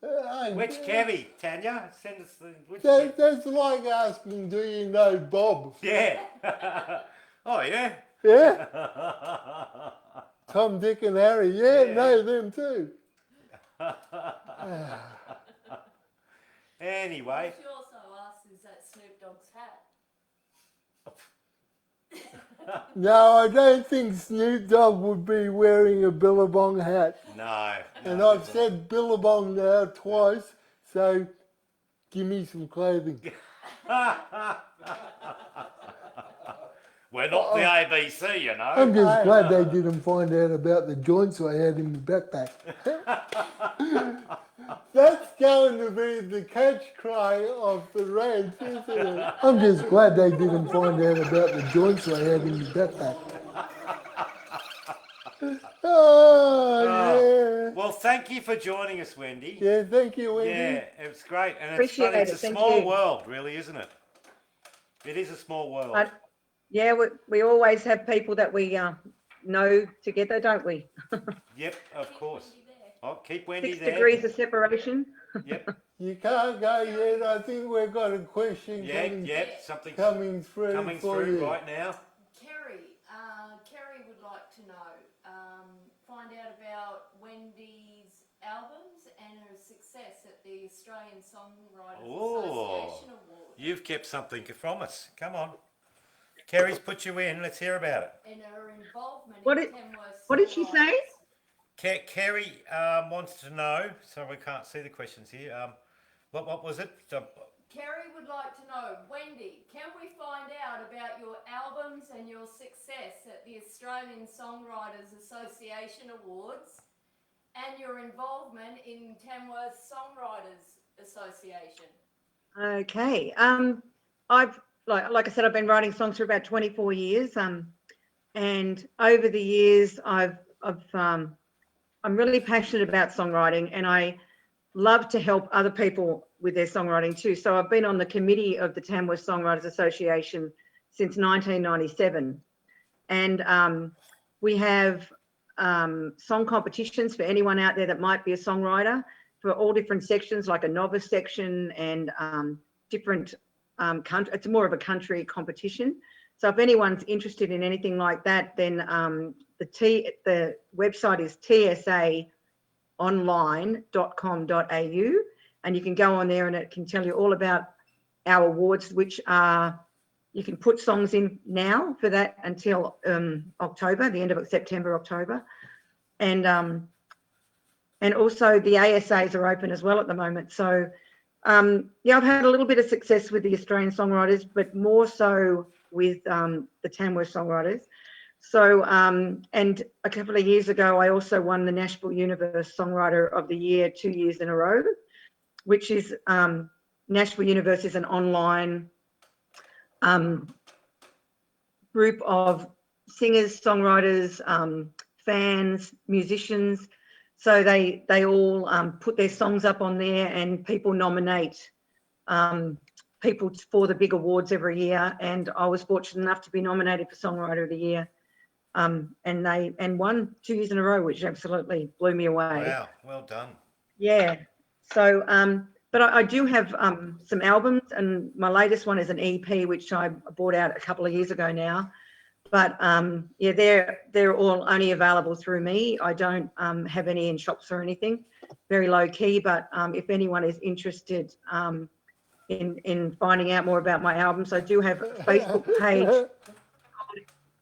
S2: Uh,
S1: Which Kevy, Tanya? Send us which
S2: That, that's like asking, do you know Bob?
S1: Yeah. Oh, yeah.
S2: Yeah? Tom, Dick and Harry. Yeah,
S1: Yeah.
S2: know them too.
S1: Anyway,
S6: She also asked, is that Snoop Dogg's hat?
S2: No, I don't think Snoop Dogg would be wearing a Billabong hat.
S1: no.
S2: And I've said Billabong now twice, so give me some clothing.
S1: We're not the ABC, you know.
S2: I'm just glad they didn't find out about the joints I had in the backpack. That's going to be the catch cry of the rant, isn't it? I'm just glad they didn't find out about the joints I had in the backpack. Oh, yeah.
S1: Well, thank you for joining us, Wendy.
S2: Yeah, thank you, Wendy.
S1: Yeah, it was great. And it's
S5: Appreciate
S1: funny, it's
S5: it,
S1: a
S5: thank
S1: small
S5: you.
S1: world, really, isn't it? It is a small world.
S5: Yeah, we always have people that we know together, don't we?
S1: Yep, of
S6: Keep
S1: course.
S6: Wendy there.
S1: Oh, keep Wendy
S5: 6
S1: there.
S5: degrees of separation.
S1: Yep,
S2: You can't go yet. I think we've got a question
S1: something's
S2: coming through
S1: coming
S2: for
S1: through
S2: you.
S1: right now.
S6: Kerry would like to know, find out about Wendy's albums and her success at the Australian Songwriters Association Award.
S1: You've kept something from us. Come on. Kerry's put you in. Let's hear about it.
S6: And her involvement
S5: What
S6: in
S5: did-
S6: Tamworth
S5: what did she say?
S6: Songwriters.
S1: Kerry wants to know. So we can't see the questions here. What was it?
S6: Kerry would like to know, Wendy, can we find out about your albums and your success at the Australian Songwriters Association Awards and your involvement in Tamworth Songwriters Association?
S5: Okay. I've like I said, I've been writing songs for about 24 years. And over the years, I'm really passionate about songwriting, and I love to help other people with their songwriting too. So I've been on the committee of the Tamworth Songwriters Association since 1997. And we have song competitions for anyone out there that might be a songwriter for all different sections, like a novice section and different country. It's more of a country competition. So if anyone's interested in anything like that, then the website is tsaonline.com.au, and you can go on there and it can tell you all about our awards, which are, you can put songs in now for that until October, the end of September, October. And also the ASAs are open as well at the moment. So yeah, I've had a little bit of success with the Australian songwriters, but more so with the Tamworth songwriters. So, and a couple of years ago, I also won the Nashville Universe Songwriter of the Year 2 years in a row, which is, Nashville Universe is an online group of singers, songwriters, fans, musicians. So they all put their songs up on there, and people nominate people for the big awards every year. And I was fortunate enough to be nominated for Songwriter of the Year. And won 2 years in a row, which absolutely blew me away.
S1: Wow, well done.
S5: Yeah. So, but I do have some albums, and my latest one is an EP, which I bought out a couple of years ago now. But yeah, they're all only available through me. I don't have any in shops or anything. Very low key. But if anyone is interested in finding out more about my albums, I do have a Facebook page called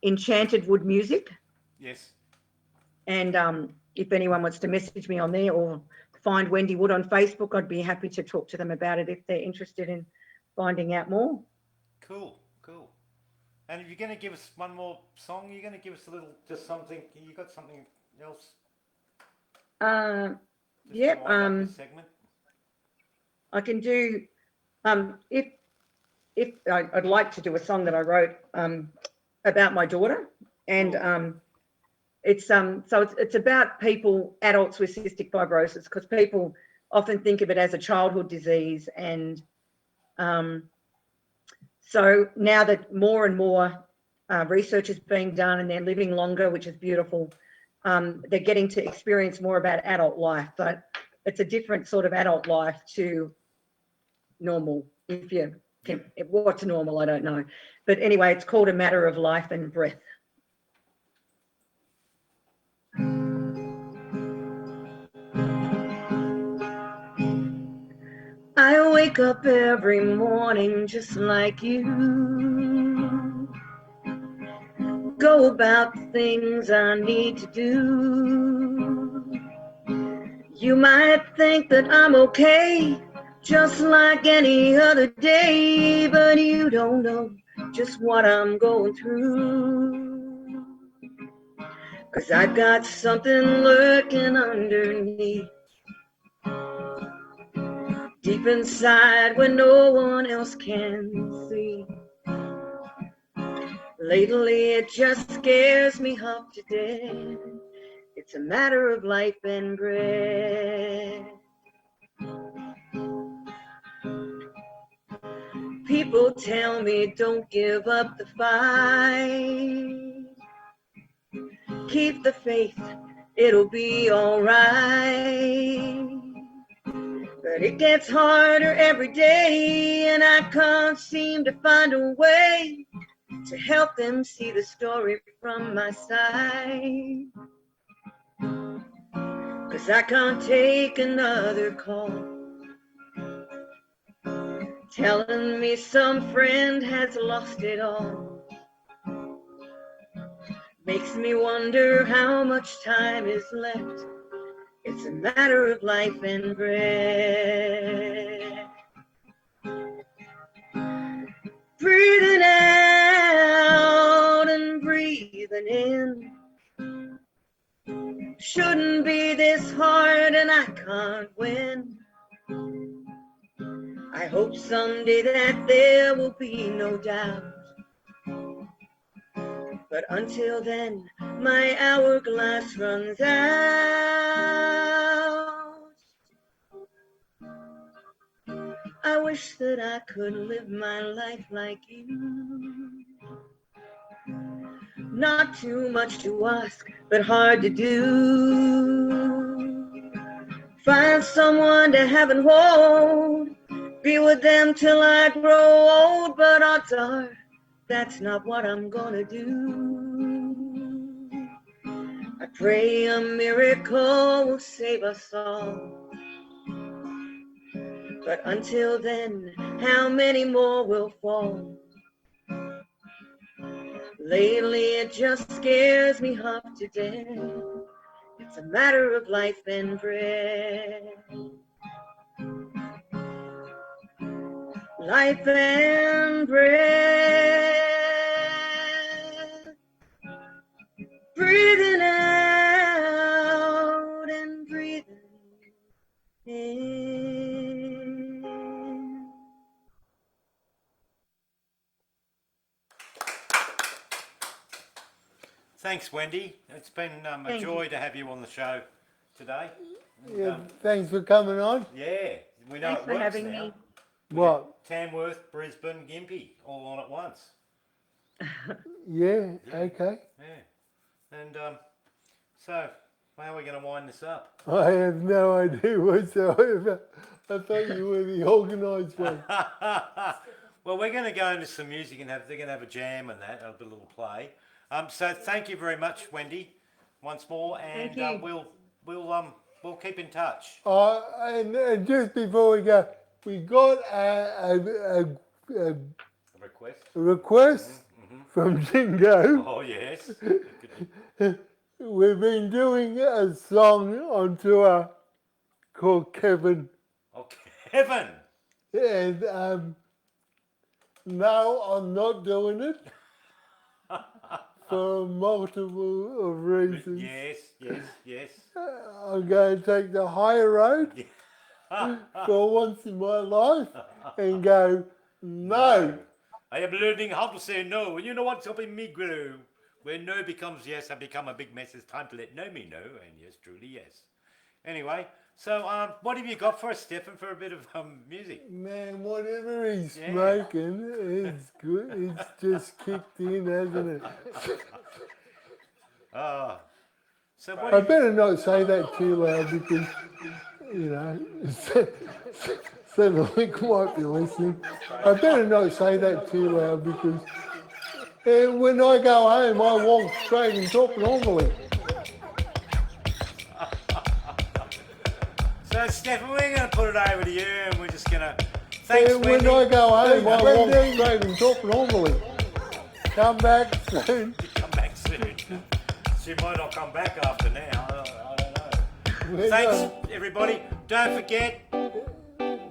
S5: Enchanted Wood Music.
S1: Yes.
S5: And if anyone wants to message me on there or find Wendy Wood on Facebook, I'd be happy to talk to them about it if they're interested in finding out more.
S1: Cool, cool. And if you're going to give us one more song, you're going to give us a little, just something, you got something else? Just
S5: Yep.
S1: to wind up this segment?
S5: I can do, if I'd like to do a song that I wrote about my daughter, and it's about people, adults with cystic fibrosis, because people often think of it as a childhood disease, and so now that more and more research is being done and they're living longer, which is beautiful, they're getting to experience more about adult life, but it's a different sort of adult life to normal. If you can, what's normal, I don't know. But anyway, it's called A Matter of Life and Breath. I wake up every morning just like you. Go about the things I need to do. You might think that I'm okay, just like any other day, but you don't know just what I'm going through. 'Cause I've got something lurking underneath, deep inside where no one else can see. Lately it just scares me half to death. It's a matter of life and breath. People tell me don't give up the fight. Keep the faith, it'll be alright. But it gets harder every day, and I can't seem to find a way to help them see the story from my side. 'Cause I can't take another call telling me some friend has lost it all. Makes me wonder how much time is left. It's a matter of life and breath. Breathing out and breathing in. Shouldn't be this hard and I can't win. I hope someday that there will be no doubt. But until then, my hourglass runs out. I wish that I could live my life like you. Not too much to ask, but hard to do. Find someone to have and hold. Be with them till I grow old, but odds are that's not what I'm gonna do. I pray a miracle will save us all. But until then, how many more will fall? Lately it just scares me half to death. It's a matter of life and breath. Life and breath. Breathing out and breathing in.
S1: Thanks, Wendy. It's been a joy to have you on the show today.
S2: Yeah, thanks for coming on.
S1: Yeah, we know
S5: Thanks
S1: it
S5: for
S1: works
S5: having
S1: now.
S5: me.
S2: What?
S1: Tamworth, Brisbane, Gympie, all on at once.
S2: Yeah, okay.
S1: Yeah. And so, how are we going to wind this up?
S2: I have no idea whatsoever. I thought you were the organised one.
S1: Well, we're going to go into some music and they're going to have a jam and that, a little play. So thank you very much, Wendy, once more, and
S5: Thank you.
S1: we'll keep in touch.
S2: And just before we go, we got a
S1: Request?
S2: request from Jingo.
S1: Oh yes.
S2: We've been doing a song on tour called Kevin,
S1: Oh, Kevin.
S2: and no, I'm not doing it for multiple of reasons.
S1: Yes.
S2: I'm going to take the higher road for once in my life and go, no.
S1: I am learning how to say no, and you know what's helping me grow. When no becomes yes, I become a big mess. It's time to let no me know, and yes, truly yes. Anyway, so what have you got for us, Stefan, for a bit of music?
S2: Man, whatever he's smoking, it's good. It's just kicked in, hasn't it?
S1: So what
S2: I better not say that too loud because, you know, Centrelink might be listening. I better not say that too loud because when I go home, I walk straight and talk normally.
S1: So, Stefan, we're going to put it over to you, and we're just going to... Thanks,
S2: When
S1: Wendy.
S2: I go home, I walk straight and talk normally. Come back soon.
S1: Come back soon. She might not come back after now. I don't know.
S2: We're
S1: Thanks,
S2: done.
S1: everybody. Don't forget,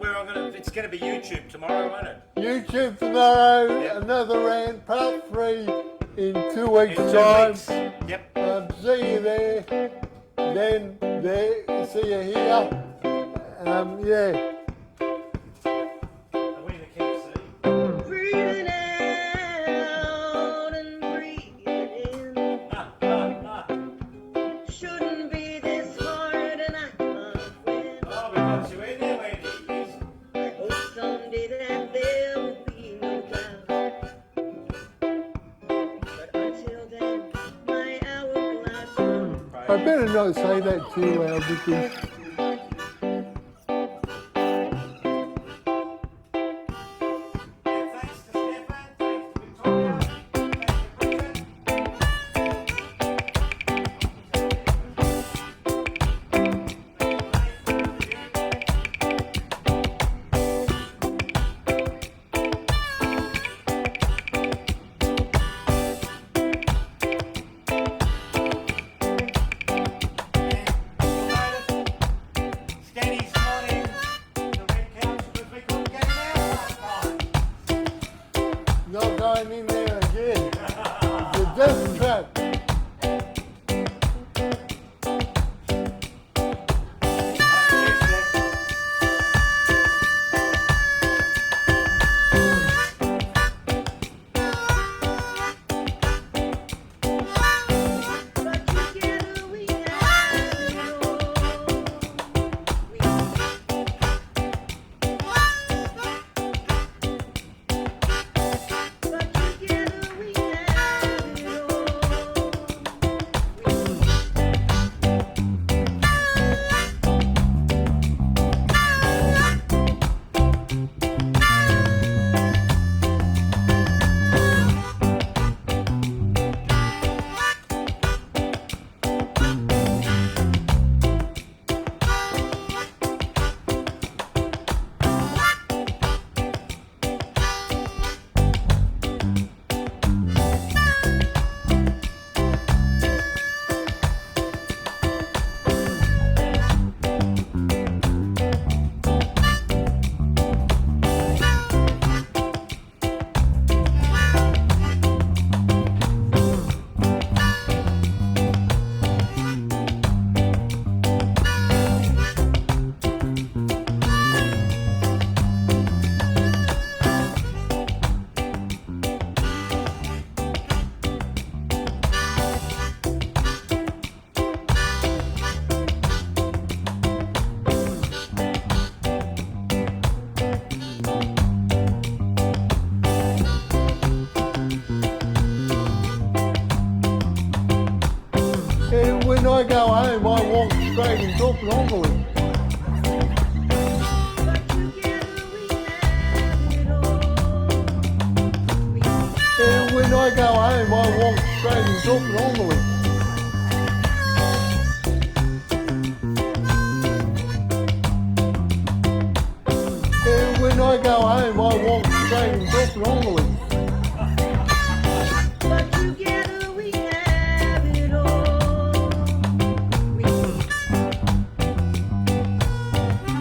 S1: It's going to be YouTube tomorrow, won't it?
S2: YouTube tomorrow,
S1: Yep.
S2: another rant, part 3 in 2 weeks'
S1: In 2
S2: time.
S1: weeks. Yep.
S2: See you there. Then there, see you here. Yeah.
S1: Are we in the KFC?
S5: Breathing out and breathing in. Shouldn't be this hard and I can't win.
S1: Oh, we got you in there, Wendy.
S5: I hope someday that there will be no doubt. But until then, my hourglass runs.
S2: I better not say that too loud because
S1: Thanks to Stefan, thanks to Victoria, thanks to Bridget. Steady's not in the red couch because we couldn't get him out last time.
S2: not going in there again. It's a death trap.
S5: But together we have it all. But together we have it
S2: And when I go home, I walk straight and talk normally.
S5: But together we have it all.
S2: And when I go home, I walk straight and talk normally. And when I go home, I walk straight and talk normally.
S5: But together we have it all.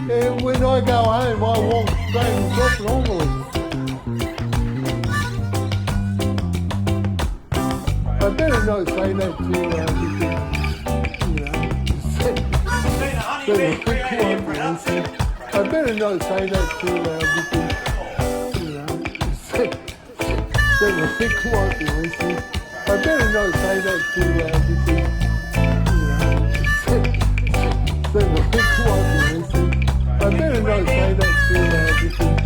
S2: And when I go home, I walk straight and talk normally. I better not say that too loud because, you know,
S1: Been a Honeybee Creative production.
S2: I better not say that too loud because, you know, Centrelink might be listening. I better not say that too loud because, you know, Centrelink might be listening. I better not say that too loud because,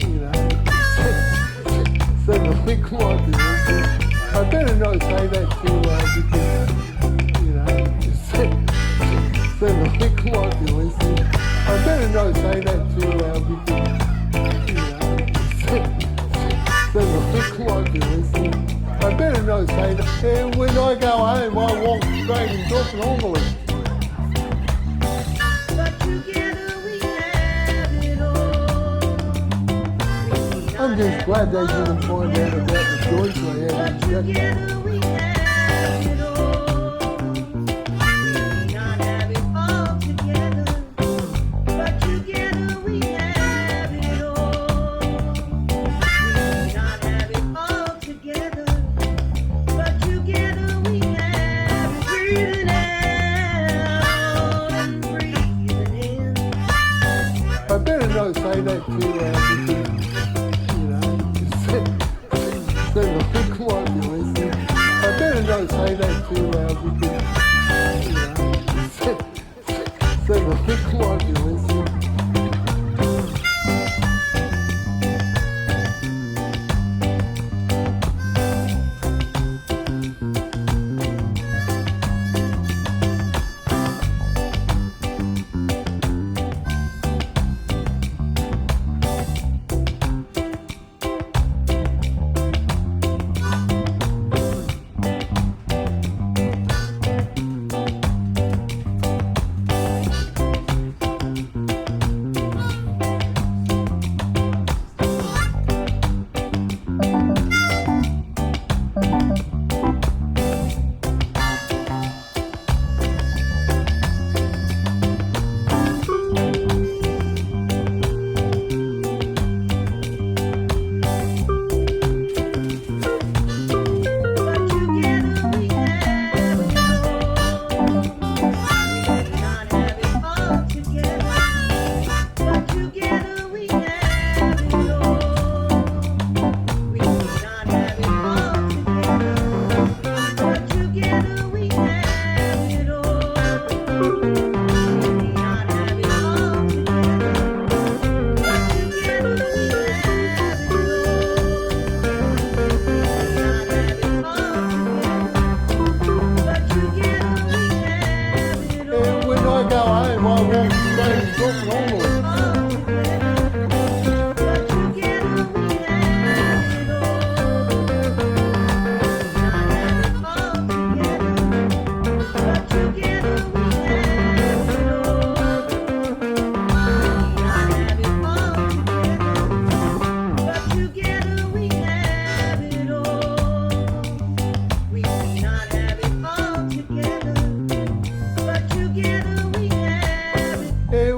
S2: you know, Centrelink might be listening. I better not say that too loud because, you know, Centrelink might be listening. I better not say that too loud because, you know, Centrelink might be listening. I better not say that. And when I go home, I walk straight and talk normally.
S5: But together we have it all.
S2: I'm just glad they didn't find out about the choice I had.
S5: But together we have it all. We may not have it all together, but together we have
S2: loud because, you know, Centrelink might be listening. I better not say that too loud because, you know, Centrelink might be listening.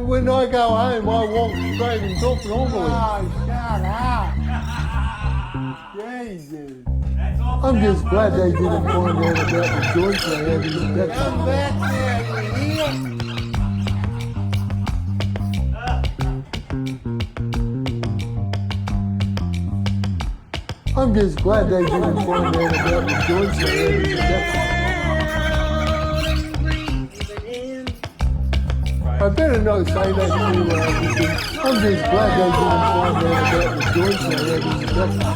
S2: When I go home, I walk straight and talk normally. Oh, shut up. Jesus. I'm just glad they didn't find out about the joints they had in the Come back there, you hear? I'm just glad they didn't find out about the joints they had in the I better not say that too loud because I'm just glad they didn't find out about the joints they had in the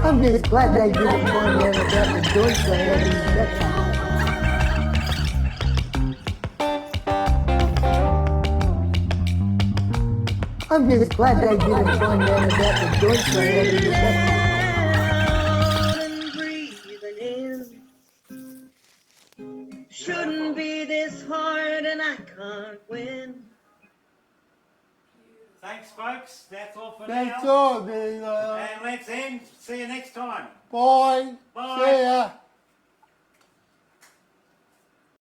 S2: I'm just glad they didn't find out about the joints they had in the I'm just glad they didn't find out about the joints they had in the
S5: Shouldn't be this hard and I can't win.
S1: Thanks, folks. That's all for
S2: That's
S1: now.
S2: all.
S1: And let's end. See you next time.
S2: Bye.
S1: Bye.
S2: See ya.